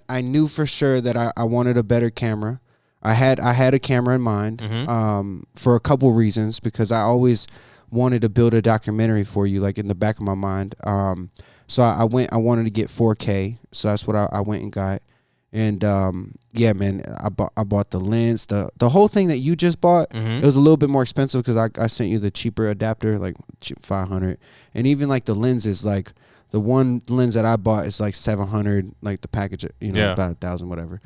I knew for sure that I wanted a better camera. I had a camera in mind for a couple reasons because I always wanted to build a documentary for you, in the back of my mind. So I wanted to get 4K. So that's what I went and got. And man, I bought the lens, the whole thing that you just bought. It was a little bit more expensive because I sent you the cheaper adapter, $500. And even the lenses, the one lens that I bought is $700, the package, about $1,000, whatever.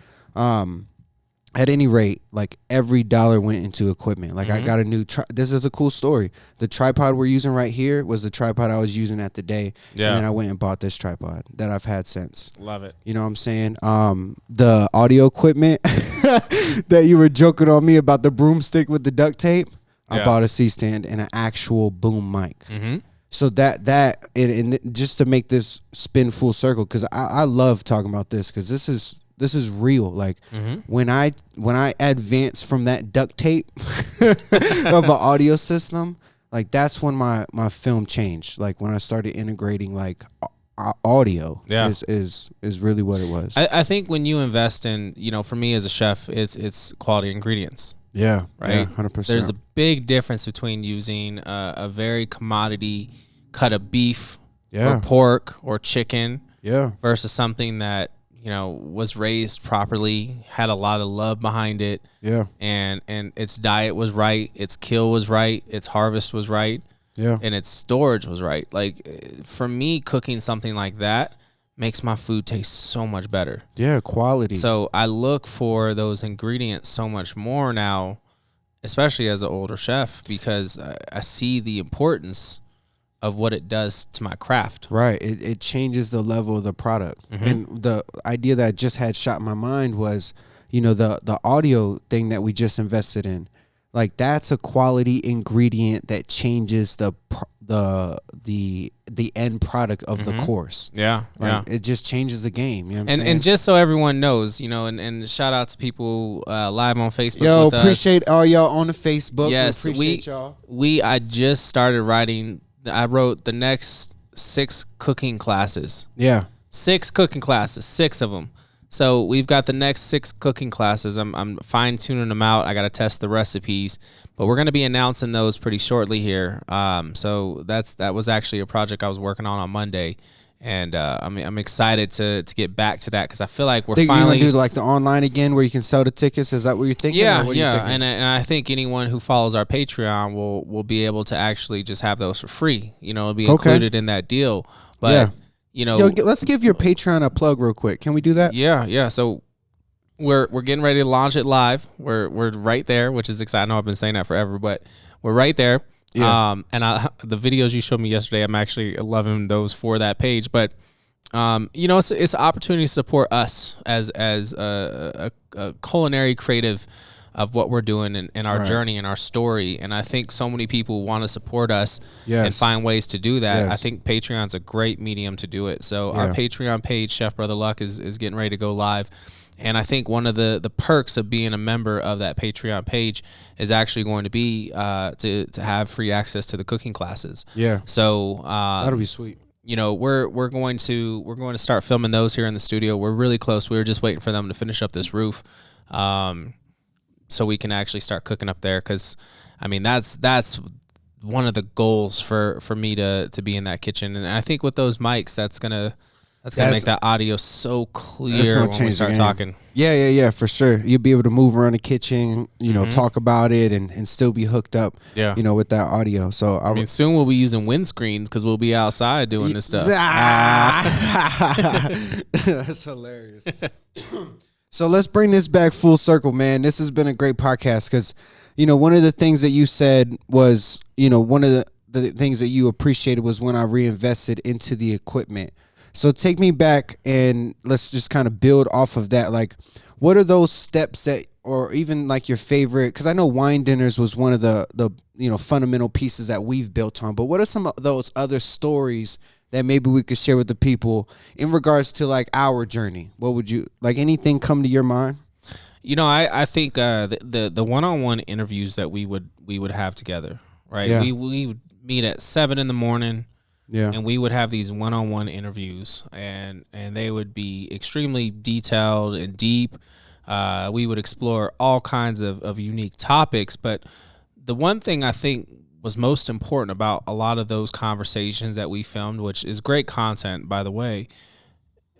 at any rate, like every dollar went into equipment. Like I got a new this is a cool story. The tripod we're using right here was the tripod I was using at the day. Yeah. And then I went and bought this tripod that I've had since. Love it. You know what I'm saying? The audio equipment that you were joking on me about, the broomstick with the duct tape. I bought a C-stand and an actual boom mic. So and just to make this spin full circle, because I love talking about this, because this is real. Like when I advance from that duct tape of an audio system, like that's when my film changed. Like when I started integrating like audio is really what it was. I think when you invest in, for me as a chef, it's quality ingredients. Yeah. Right. Yeah, 100%. There's a big difference between using a very commodity cut of beef or pork or chicken versus something that, was raised properly, had a lot of love behind it. Yeah. And its diet was right. Its kill was right. Its harvest was right. Yeah. And its storage was right. Like for me, cooking something like that makes my food taste so much better. Yeah, quality. So I look for those ingredients so much more now, especially as an older chef, because I see the importance of what it does to my craft. Right. It changes the level of the product. And the idea that I just had shot in my mind was, the audio thing that we just invested in. Like that's a quality ingredient that changes the end product of the course. Yeah, like it just changes the game. You know what I'm saying? And just so everyone knows, and shout out to people live on Facebook. Yo, with appreciate all y'all on the Facebook. Yes, we appreciate y'all. I just started writing. I wrote the next 6 cooking classes. Yeah, 6 cooking classes, 6 of them. So we've got the next 6 cooking classes. I'm fine tuning them out. I got to test the recipes, but we're going to be announcing those pretty shortly here. So that was actually a project I was working on Monday, and I'm excited to get back to that, because I feel like we're finally gonna do like the online again where you can sell the tickets. Is that what you're thinking? Yeah, and I think anyone who follows our Patreon will be able to actually just have those for free. It'll be included in that deal. But let's give your Patreon a plug real quick. Can we do that? Yeah. So we're getting ready to launch it live. We're right there, which is exciting. I know I've been saying that forever, but we're right there. Yeah. And the videos you showed me yesterday, I'm actually loving those for that page. But it's an opportunity to support us as a culinary creative of what we're doing in our journey and our story. And I think so many people want to support us and find ways to do that. I think Patreon's a great medium to do it. So our Patreon page, Chef Brother Luck, is getting ready to go live. And I think one of the perks of being a member of that Patreon page is actually going to be to have free access to the cooking classes. Yeah. So that'll be sweet. We're going to start filming those here in the studio. We're really close. We were just waiting for them to finish up this roof. So we can actually start cooking up there, because that's one of the goals for me to be in that kitchen. And I think with those mics, that's gonna make that audio so clear when we start talking. Yeah, for sure. You'll be able to move around the kitchen, talk about it and still be hooked up, with that audio. So soon we'll be using windscreens because we'll be outside doing this stuff. That's hilarious. So let's bring this back full circle, man. This has been a great podcast because, one of the things that you said was, one of the things that you appreciated was when I reinvested into the equipment. So take me back and let's just kind of build off of that. Like, what are those steps that, or even like your favorite, because I know wine dinners was one of the fundamental pieces that we've built on, but what are some of those other stories that maybe we could share with the people in regards to like our journey? What would you like? Anything come to your mind? I think the one-on-one interviews that we would have together, right? Yeah. We would meet at 7 a.m. Yeah. And we would have these one-on-one interviews, and they would be extremely detailed and deep. We would explore all kinds of unique topics, but the one thing I think was most important about a lot of those conversations that we filmed, which is great content, by the way,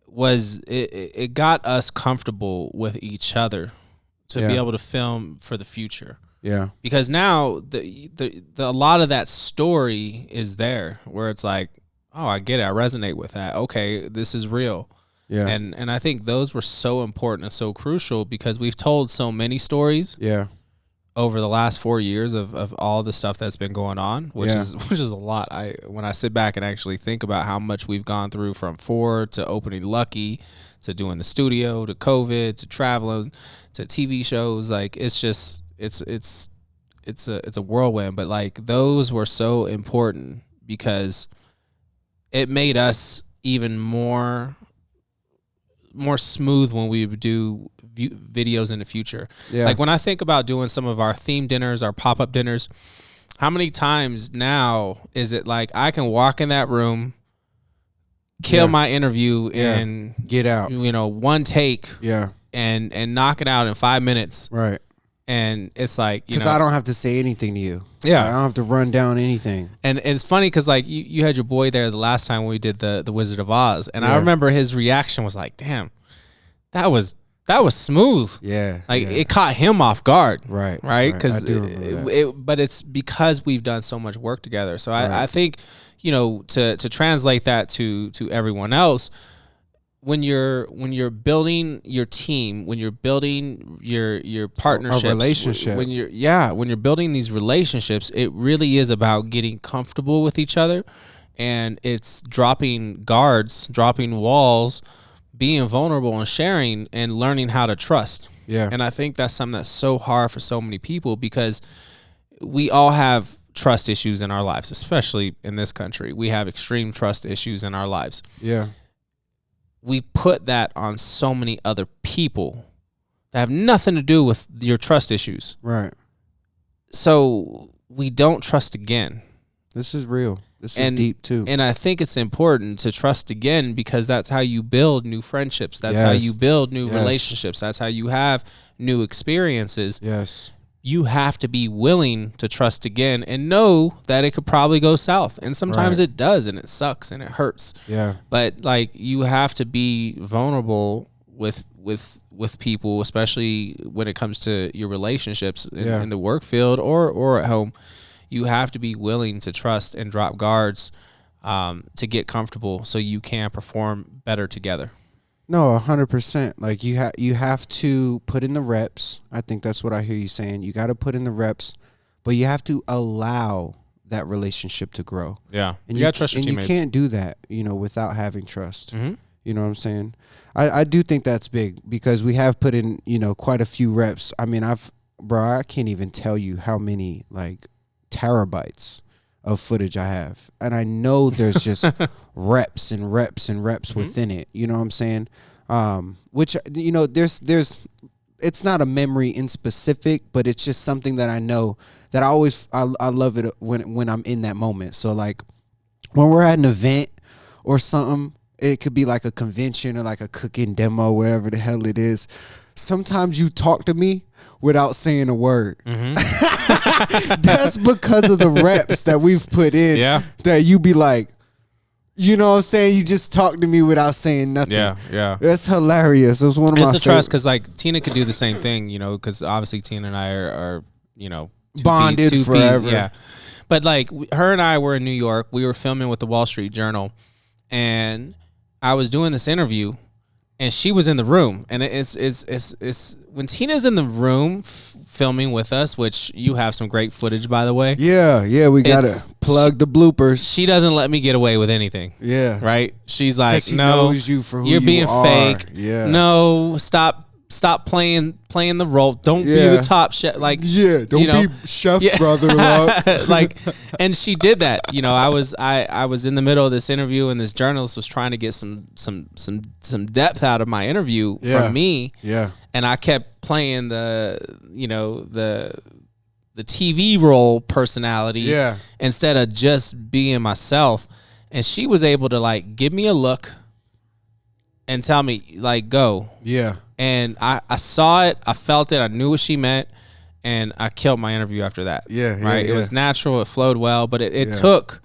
was it got us comfortable with each other to be able to film for the future. Yeah. Because now the a lot of that story is there where it's like, oh, I get it. I resonate with that. Okay, this is real. Yeah. And I think those were so important and so crucial because we've told so many stories. Yeah. Over the last 4 years of all the stuff that's been going on, which is a lot. When I sit back and actually think about how much we've gone through from 4 to opening Lucky to doing the studio to COVID to traveling to TV shows, like it's just it's a whirlwind. But like those were so important because it made us even more smooth when we would do videos in the future. Yeah. Like when I think about doing some of our theme dinners, our pop-up dinners, how many times now is it like I can walk in that room, kill my interview and get out, one take, and knock it out in 5 minutes, right? And it's like because I don't have to say anything to you. Yeah, I don't have to run down anything. And it's funny because like you had your boy there the last time when we did the Wizard of Oz, and I remember his reaction was like, "Damn, that was smooth." Yeah, like it caught him off guard. Right. Because but it's because we've done so much work together. So I think to translate that to everyone else. When you're building your team, when you're building your partnerships, relationship, when you're building these relationships, it really is about getting comfortable with each other, and it's dropping guards, dropping walls, being vulnerable and sharing and learning how to trust. Yeah. And I think that's something that's so hard for so many people because we all have trust issues in our lives, especially in this country. We have extreme trust issues in our lives. Yeah. We put that on so many other people that have nothing to do with your trust issues. Right. So we don't trust again. This is real. This is deep too. And I think it's important to trust again because that's how you build new friendships. That's how you build new relationships. That's how you have new experiences. Yes. You have to be willing to trust again and know that it could probably go south. And sometimes it does, and it sucks and it hurts. Yeah. But like you have to be vulnerable with people, especially when it comes to your relationships in the work field or at home. You have to be willing to trust and drop guards to get comfortable so you can perform better together. No, 100%. Like you have to put in the reps. I think that's what I hear you saying. You got to put in the reps, but you have to allow that relationship to grow. Yeah, and you got to trust your teammates. You can't do that, without having trust. Mm-hmm. You know what I'm saying? I do think that's big because we have put in, quite a few reps. I mean, I can't even tell you how many like terabytes of footage I have, and I know there's just reps and reps and reps within it. You know what I'm saying? Which there's it's not a memory in specific, but it's just something that I know that I love it when I'm in that moment. So like when we're at an event or something, it could be like a convention or like a cooking demo, whatever the hell it is. Sometimes you talk to me without saying a word. Mm-hmm. That's because of the reps that we've put in. Yeah. That you be like, you know what I'm saying? You just talk to me without saying nothing. Yeah. That's hilarious. It was one of my It's the trust because like Tina could do the same thing, because obviously Tina and I are bonded forever. Yeah. But like her and I were in New York. We were filming with the Wall Street Journal, and I was doing this interview. And she was in the room, and it's when Tina's in the room filming with us, which you have some great footage, by the way. Yeah, we gotta plug the bloopers. She doesn't let me get away with anything. Yeah, right. She's like, she no, knows you for who you're being are. fake. Yeah, no, stop playing the role. Don't be the top chef. Like, don't be chef brother. Like, and she did that. I was in the middle of this interview, and this journalist was trying to get some depth out of my interview from me. Yeah, and I kept playing the TV role personality. Yeah, instead of just being myself. And she was able to like give me a look and tell me like go. Yeah. And I saw it, I felt it, I knew what she meant, and I killed my interview after that. Yeah, right. Yeah. It was natural, it flowed well, but it took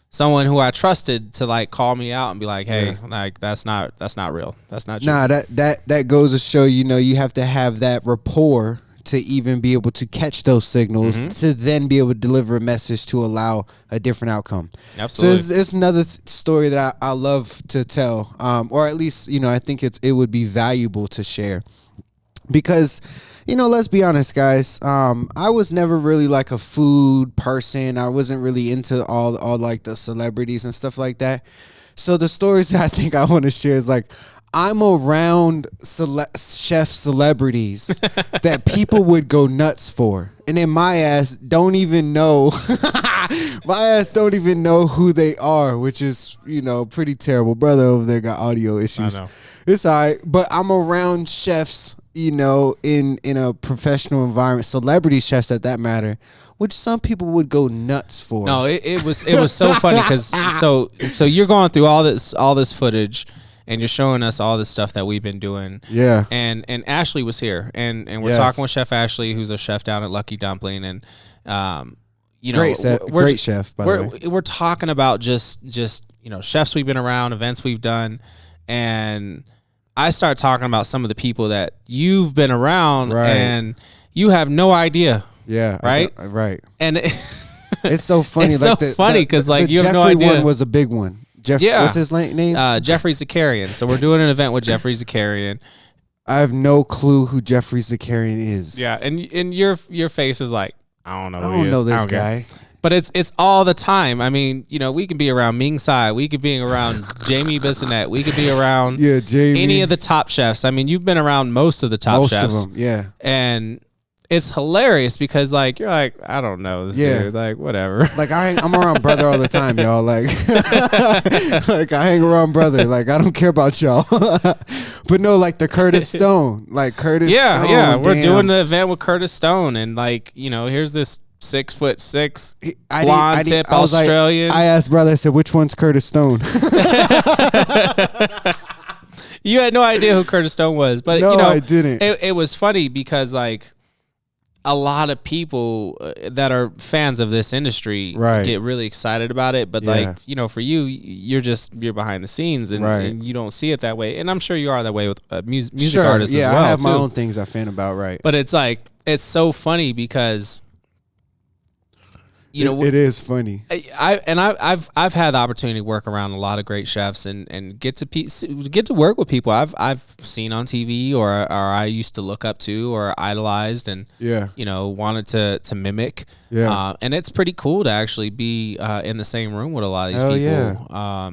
someone who I trusted to like call me out and be like, "Hey, like that's not real. That's not true." Nah, that goes to show you have to have that rapport to even be able to catch those signals to then be able to deliver a message to allow a different outcome. Absolutely. So it's another story that I love to tell, or at least, I think it would be valuable to share because, let's be honest, guys. I was never really like a food person. I wasn't really into all like the celebrities and stuff like that. So the stories that I think I want to share is like, I'm around chef celebrities that people would go nuts for. And then my ass don't even know who they are, which is, pretty terrible. Brother over there got audio issues. I know. It's all right. But I'm around chefs, in a professional environment, celebrity chefs at that matter, which some people would go nuts for. No, it was so funny because so you're going through all this footage and you're showing us all this stuff that we've been doing. Yeah. And Ashley was here and we're talking with Chef Ashley, who's a chef down at Lucky Dumpling, and great chef, by the way. We're talking about just chefs we've been around, events we've done, and I start talking about some of the people that you've been around, and you have no idea. Yeah. Right. Right. And it's so funny. It's like so funny because like you have no Jeffrey idea. one was a big one. What's his name? Jeffrey Zakarian. So we're doing an event with Jeffrey Zakarian. I have no clue who Jeffrey Zakarian is. Yeah, and your face is like, I don't know. I don't know this guy. But it's all the time. I mean, we could be around Ming Tsai. We could be around Jamie Bissonette. We could be around Jamie. Any of the top chefs. I mean, you've been around most of the top chefs. Most of them, yeah. And it's hilarious because like you're like, I don't know this dude. Like whatever. Like I'm around brother all the time, y'all. Like, like I hang around brother. Like I don't care about y'all. But no, like the Curtis Stone. Like Curtis Stone. Yeah. We're doing the event with Curtis Stone, and like, here's this 6'6" blonde tip Australian. I asked brother, I said, which one's Curtis Stone? You had no idea who Curtis Stone was, but no, I didn't. It was funny because like a lot of people that are fans of this industry get really excited about it, but like for you're behind the scenes and you don't see it that way, and I'm sure you are that way with music artists as well. I have too. my own things I fan about, right? But it's like it's so funny because. It is funny. I've had the opportunity to work around a lot of great chefs and get to work with people I've seen on TV or I used to look up to or idolized and wanted to mimic. Yeah. And it's pretty cool to actually be in the same room with a lot of these people. Yeah.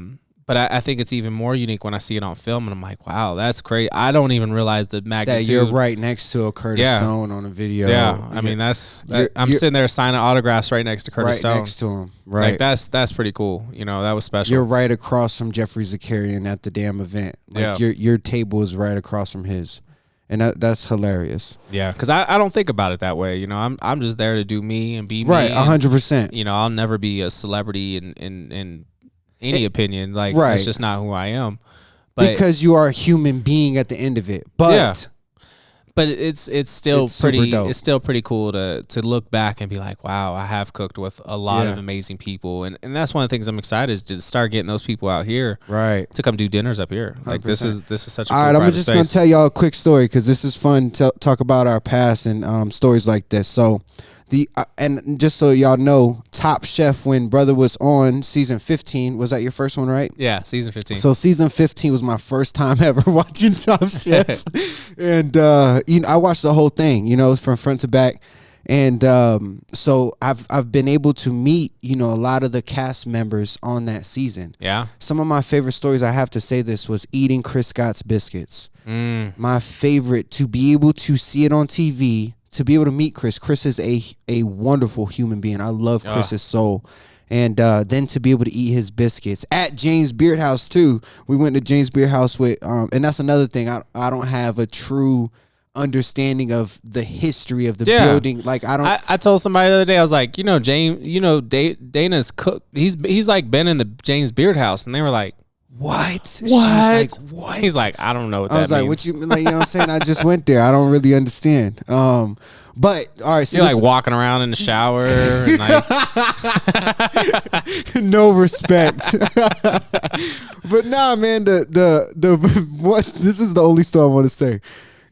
But I think it's even more unique when I see it on film, and I'm like, wow, that's great. I don't even realize the magnitude. That you're right next to a Curtis Stone on a video. Yeah, I mean, I'm sitting there signing autographs right next to Curtis Stone. Right next to him. Right. Like, that's pretty cool. That was special. You're right across from Jeffrey Zakarian at the damn event. Like, your table is right across from his. And that's hilarious. Yeah, because I don't think about it that way. I'm just there to do me and be me. Right, 100%. I'll never be a celebrity in any opinion, like it's just not who I am. But because you are a human being at the end of it. But it's still pretty cool to look back and be like, wow, I have cooked with a lot of amazing people, and that's one of the things I'm excited is to start getting those people out here, to come do dinners up here. 100%. Like this is such a cool. All right, I'm just gonna tell y'all a quick story because this is fun to talk about our past and stories like this. So. And just so y'all know, Top Chef, when brother was on season 15, was that your first one, right? Yeah, season 15. So season 15 was my first time ever watching Top Chef, and I watched the whole thing, from front to back, and so I've been able to meet a lot of the cast members on that season. Yeah, some of my favorite stories, I have to say this, was eating Chris Scott's biscuits. My favorite, to be able to see it on TV. To be able to meet Chris. Chris is a wonderful human being. I love Chris's soul. And then to be able to eat his biscuits at James Beard House too. We went to James Beard House with, and that's another thing. I don't have a true understanding of the history of the building. Like I told somebody the other day, I was like, James, Dana's cook. He's like been in the James Beard House, and they were like, What? Like, what? He's like, I don't know what that means. I was like, what you like? You know what I'm saying? I just went there. I don't really understand. But all right, so you're like walking around in the shower and like no respect. But nah, man, the what? This is the only story I want to say.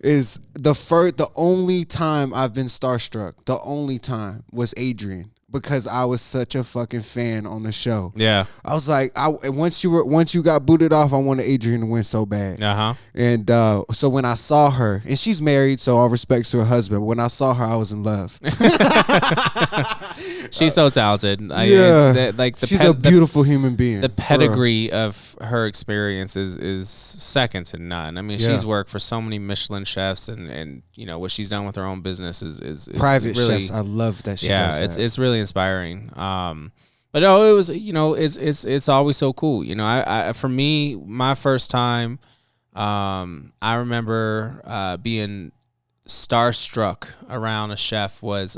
is the only time I've been starstruck, the only time was Adrian, because I was such a fucking fan on the show. Yeah. I was like, once you got booted off, I wanted Adrian to win so bad. And so when I saw her, and she's married, so all respects to her husband. But when I saw her, I was in love. She's so talented. She's a beautiful human being. The pedigree of her experience is second to none. I mean, she's worked for so many Michelin chefs, and you know what she's done with her own business is private really, chefs. I love that she does that. It's really inspiring. But no, it was, you know, it's always so cool. You know, I for me, my first time, I remember being starstruck around a chef was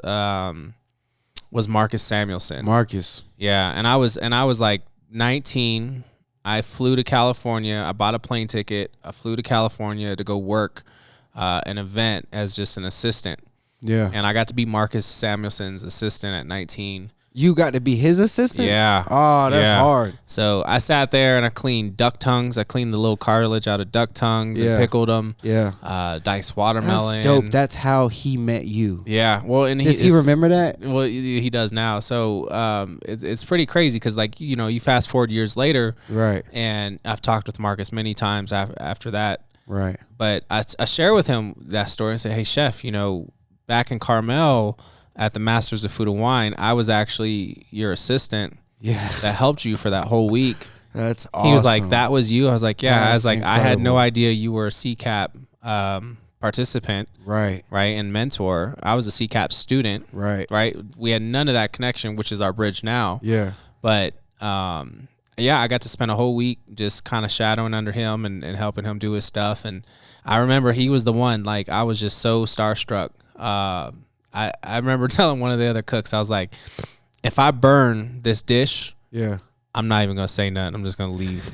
Marcus Samuelson. Marcus. Yeah, and I was like 19. I flew to California. I bought a plane ticket. I flew to California to go work an event as just an assistant. Yeah. And I got to be Marcus Samuelson's assistant at 19. You got to be his assistant? Yeah. Oh, that's hard. So I sat there and I cleaned duck tongues. I cleaned the little cartilage out of duck tongues and pickled them. Yeah. Diced watermelon. That's dope. That's how he met you. Yeah. Well, and does he remember that? Well, he does now. So it's pretty crazy because, like, you know, you fast forward years later. Right. And I've talked with Marcus many times after that. Right. But I share with him that story and say, hey, chef, you know, back in Carmel at the Masters of Food and Wine, I was actually your assistant. Yeah. That helped you for that whole week. That's awesome. He was like, that was you? I was like, yeah. That's I was like, incredible. I had no idea you were a CCAP participant. Right. Right. And mentor. I was a CCAP student. Right. Right. We had none of that connection, which is our bridge now. Yeah. But yeah, I got to spend a whole week just kind of shadowing under him and helping him do his stuff. And I remember he was the one, like, I was just so starstruck. I remember telling one of the other cooks, I was like, if I burn this dish, I'm not even gonna say nothing. I'm just gonna leave.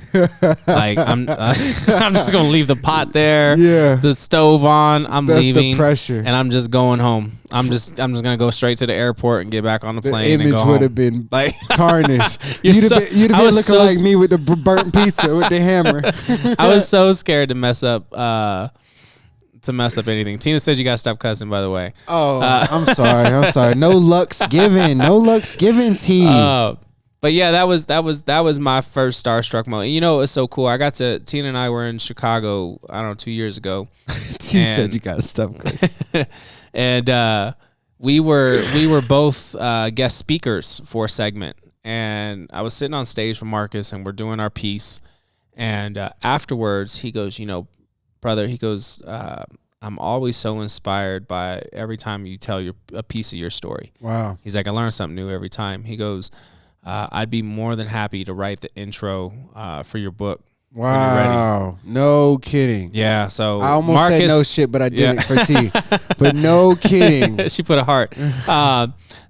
Like I'm just gonna leave the pot there, the stove on. That's leaving. The pressure, and I'm just going home. I'm just gonna go straight to the airport and get back on the plane. The image and go would home. have been like tarnished. You'd have been looking like me with the burnt pizza with the hammer. I was so scared to mess up. Anything. Tina said you got to stop cussing, by the way. Oh, I'm sorry. No luck's given. No luck's given, T. But yeah, that was my first starstruck moment. You know, it was so cool. Tina and I were in Chicago, I don't know, 2 years ago. T said you got to stop cussing. And we were both guest speakers for a segment. And I was sitting on stage with Marcus and we're doing our piece. And afterwards, he goes, you know, brother, he goes, I'm always so inspired by every time you tell a piece of your story. Wow. He's like, I learn something new every time. He goes, I'd be more than happy to write the intro for your book. Wow. No kidding. Yeah. So I almost said no shit, but I did it for T. But no kidding. She put a heart.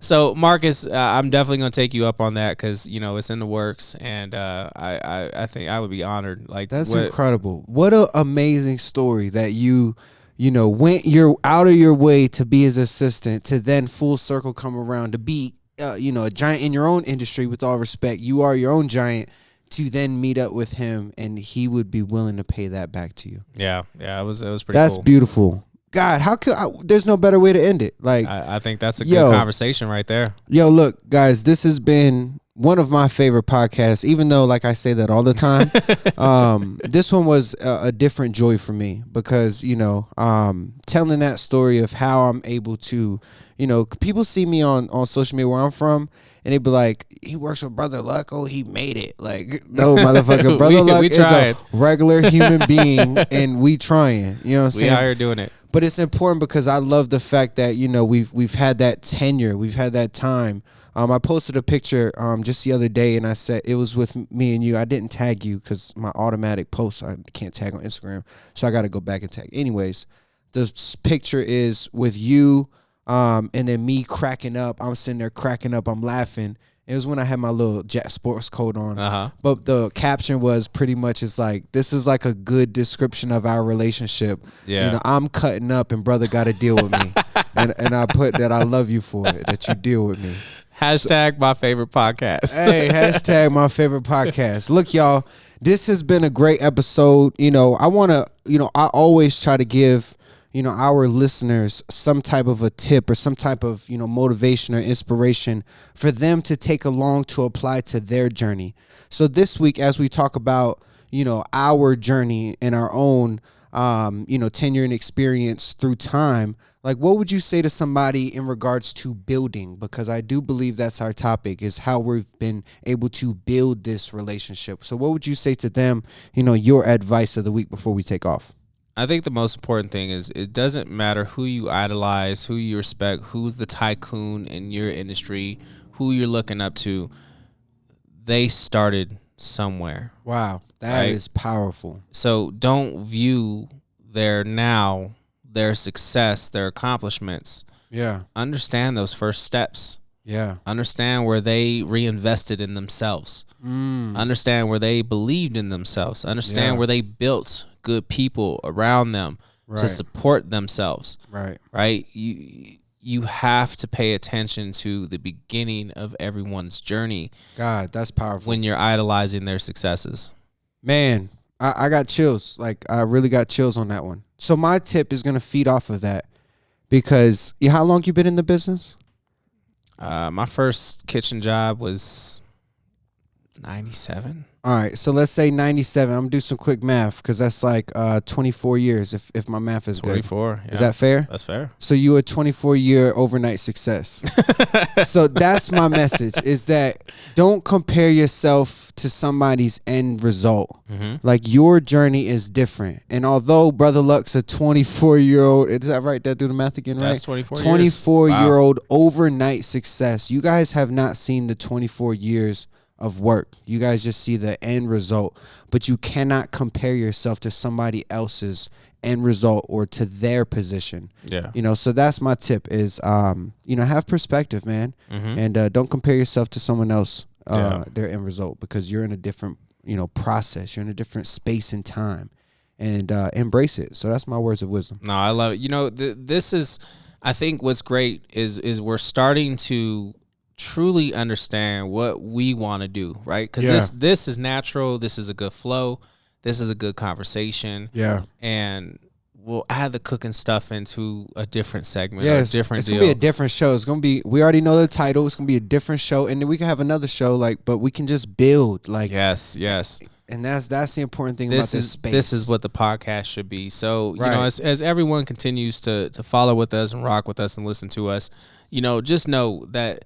So Marcus, I'm definitely going to take you up on that because, you know, it's in the works. And I think I would be honored. Like, that's incredible. What an amazing story that you know, you're out of your way to be his assistant, to then full circle come around to be, you know, a giant in your own industry. With all respect, you are your own giant. To then meet up with him, and he would be willing to pay that back to you. Yeah, it was pretty. That's cool. Beautiful. God, how could there's no better way to end it? Like, I think that's a good conversation right there. Yo, look, guys, this has been one of my favorite podcasts, even though, like, I say that all the time. This one was a different joy for me because, you know, telling that story of how I'm able to, you know, people see me on social media where I'm from, and they be like, he works with Brother Luck. Oh, he made it. Like, no, motherfucker. Brother Luck is a regular human being, and we trying. You know what I'm saying? We out here doing it. But it's important because I love the fact that, you know, we've had that tenure. We've had that time. I posted a picture just the other day, and I said it was with me and you. I didn't tag you because my automatic posts, I can't tag on Instagram. So I got to go back and tag. Anyways, this picture is with you and then me cracking up. I'm sitting there cracking up. I'm laughing. It was when I had my little Jet Sports coat on. But the caption was pretty much, it's like, this is like a good description of our relationship. Yeah. You know, I'm cutting up and brother got to deal with me. and I put that I love you for it, that you deal with me. Hashtag my favorite podcast. Hey, hashtag my favorite podcast. Look, y'all, this has been a great episode. You know, I want to, you know, I always try to give, our listeners some type of a tip or some type of, motivation or inspiration for them to take along to apply to their journey. So this week, as we talk about, our journey and our own, tenure and experience through time, like, what would you say to somebody in regards to building? Because I do believe that's our topic, is how we've been able to build this relationship. So what would you say to them, your advice of the week before we take off? I think the most important thing is it doesn't matter who you idolize, who you respect, who's the tycoon in your industry, who you're looking up to. They started somewhere. Wow, that is powerful. So don't view their success, their accomplishments. Yeah. Understand those first steps. Yeah. Understand where they reinvested in themselves. Understand where they believed in themselves. Understand where they built good people around them to support themselves. Right? You have to pay attention to the beginning of everyone's journey. God, that's powerful. When you're idolizing their successes. Man, I got chills. Like, I really got chills on that one. So my tip is going to feed off of that, because how long you been in the business? My first kitchen job was 97. All right, so let's say 97. I'm going to do some quick math, because that's like 24 years if my math is 24, good. Is that fair? That's fair. So you a 24-year overnight success. So that's my message, is that don't compare yourself to somebody's end result. Like, your journey is different. And although Brother Luck's a 24-year-old, is that right? Did I do the math again right? That's 24 years. 24-year-old overnight success. You guys have not seen the 24 years of work. You guys just see the end result, but you cannot compare yourself to somebody else's end result or to their position. Yeah. So that's my tip is, have perspective, man. And don't compare yourself to someone else, their end result, because you're in a different, process. You're in a different space and time, and embrace it. So that's my words of wisdom. No, I love it. This is, I think what's great is we're starting to truly understand what we want to do, right? Because this is natural. This is a good flow. This is a good conversation. Yeah. And we'll add the cooking stuff into a different segment. Yeah, or a different it's deal. gonna be a different show. It's gonna be. We already know the title. It's gonna be a different show, and then we can have another show. But we can just build. Yes. And that's the important thing about this space. This is what the podcast should be. So as everyone continues to follow with us and rock with us and listen to us, just know that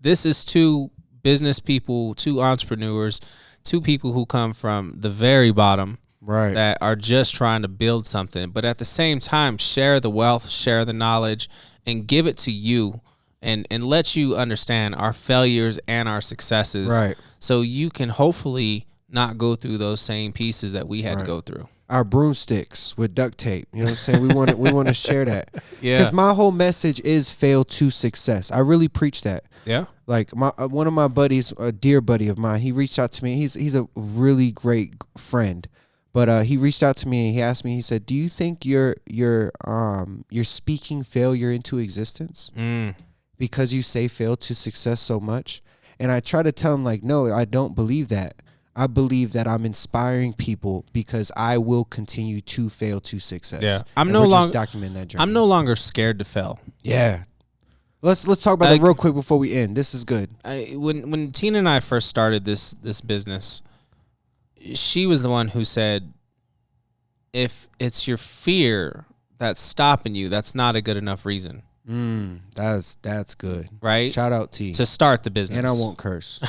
this is two business people, two entrepreneurs, two people who come from the very bottom, that are just trying to build something, but at the same time, share the wealth, share the knowledge, and give it to you, and let you understand our failures and our successes, so you can hopefully not go through those same pieces that we had to go through. Our broomsticks with duct tape. You know what I'm saying? We want to share that. Yeah. Because my whole message is fail to success. I really preach that. Yeah. Like one of my buddies, a dear buddy of mine, he reached out to me. He's a really great friend. But he reached out to me and he asked me, he said, "Do you think you're speaking failure into existence? Because you say fail to success so much?" And I try to tell him, like, no, I don't believe that. I believe that I'm inspiring people because I will continue to fail to success. Yeah, just documenting that journey. I'm no longer scared to fail. Yeah, let's talk about that real quick before we end. This is good. When Tina and I first started this business, she was the one who said, "If it's your fear that's stopping you, that's not a good enough reason." That's good. Right? Shout out T. To start the business. And I won't curse.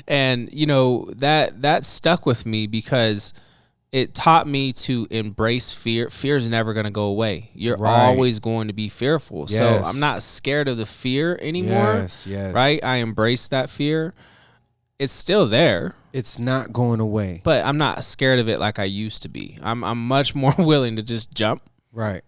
And that stuck with me because it taught me to embrace fear. Fear is never going to go away. You're always going to be fearful. Yes. So I'm not scared of the fear anymore. Yes. Right? I embrace that fear. It's still there. It's not going away. But I'm not scared of it like I used to be. I'm much more willing to just jump. Right.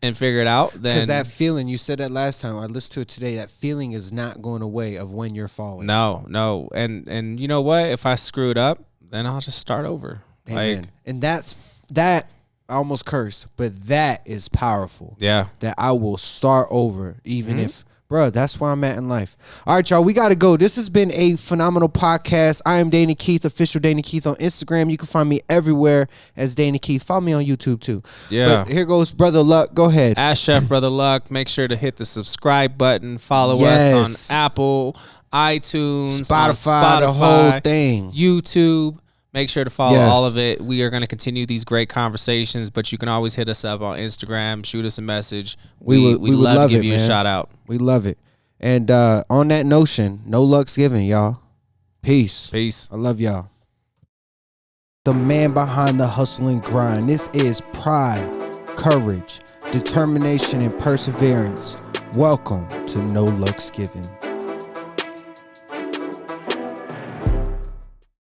And figure it out. Because that feeling, you said that last time, I listened to it today, that feeling is not going away of when you're falling. No. And you know what? If I screw it up, then I'll just start over. Amen. And that I almost cursed, but that is powerful. Yeah. That I will start over even if Bruh, that's where I'm at in life. All right, y'all, we got to go. This has been a phenomenal podcast. I am Danny Keith, official Danny Keith on Instagram. You can find me everywhere as Danny Keith. Follow me on YouTube, too. Yeah. But here goes Brother Luck. Go ahead. Ask Chef Brother Luck. Make sure to hit the subscribe button. Follow us on Apple, iTunes, Spotify, the whole thing. YouTube. Make sure to follow all of it. We are going to continue these great conversations, but you can always hit us up on Instagram, shoot us a message. We would love to give you a shout out. We love it. And on that notion, no luck's given, y'all. Peace. Peace. I love y'all. The man behind the hustle and grind. This is pride, courage, determination, and perseverance. Welcome to No Luck's Given.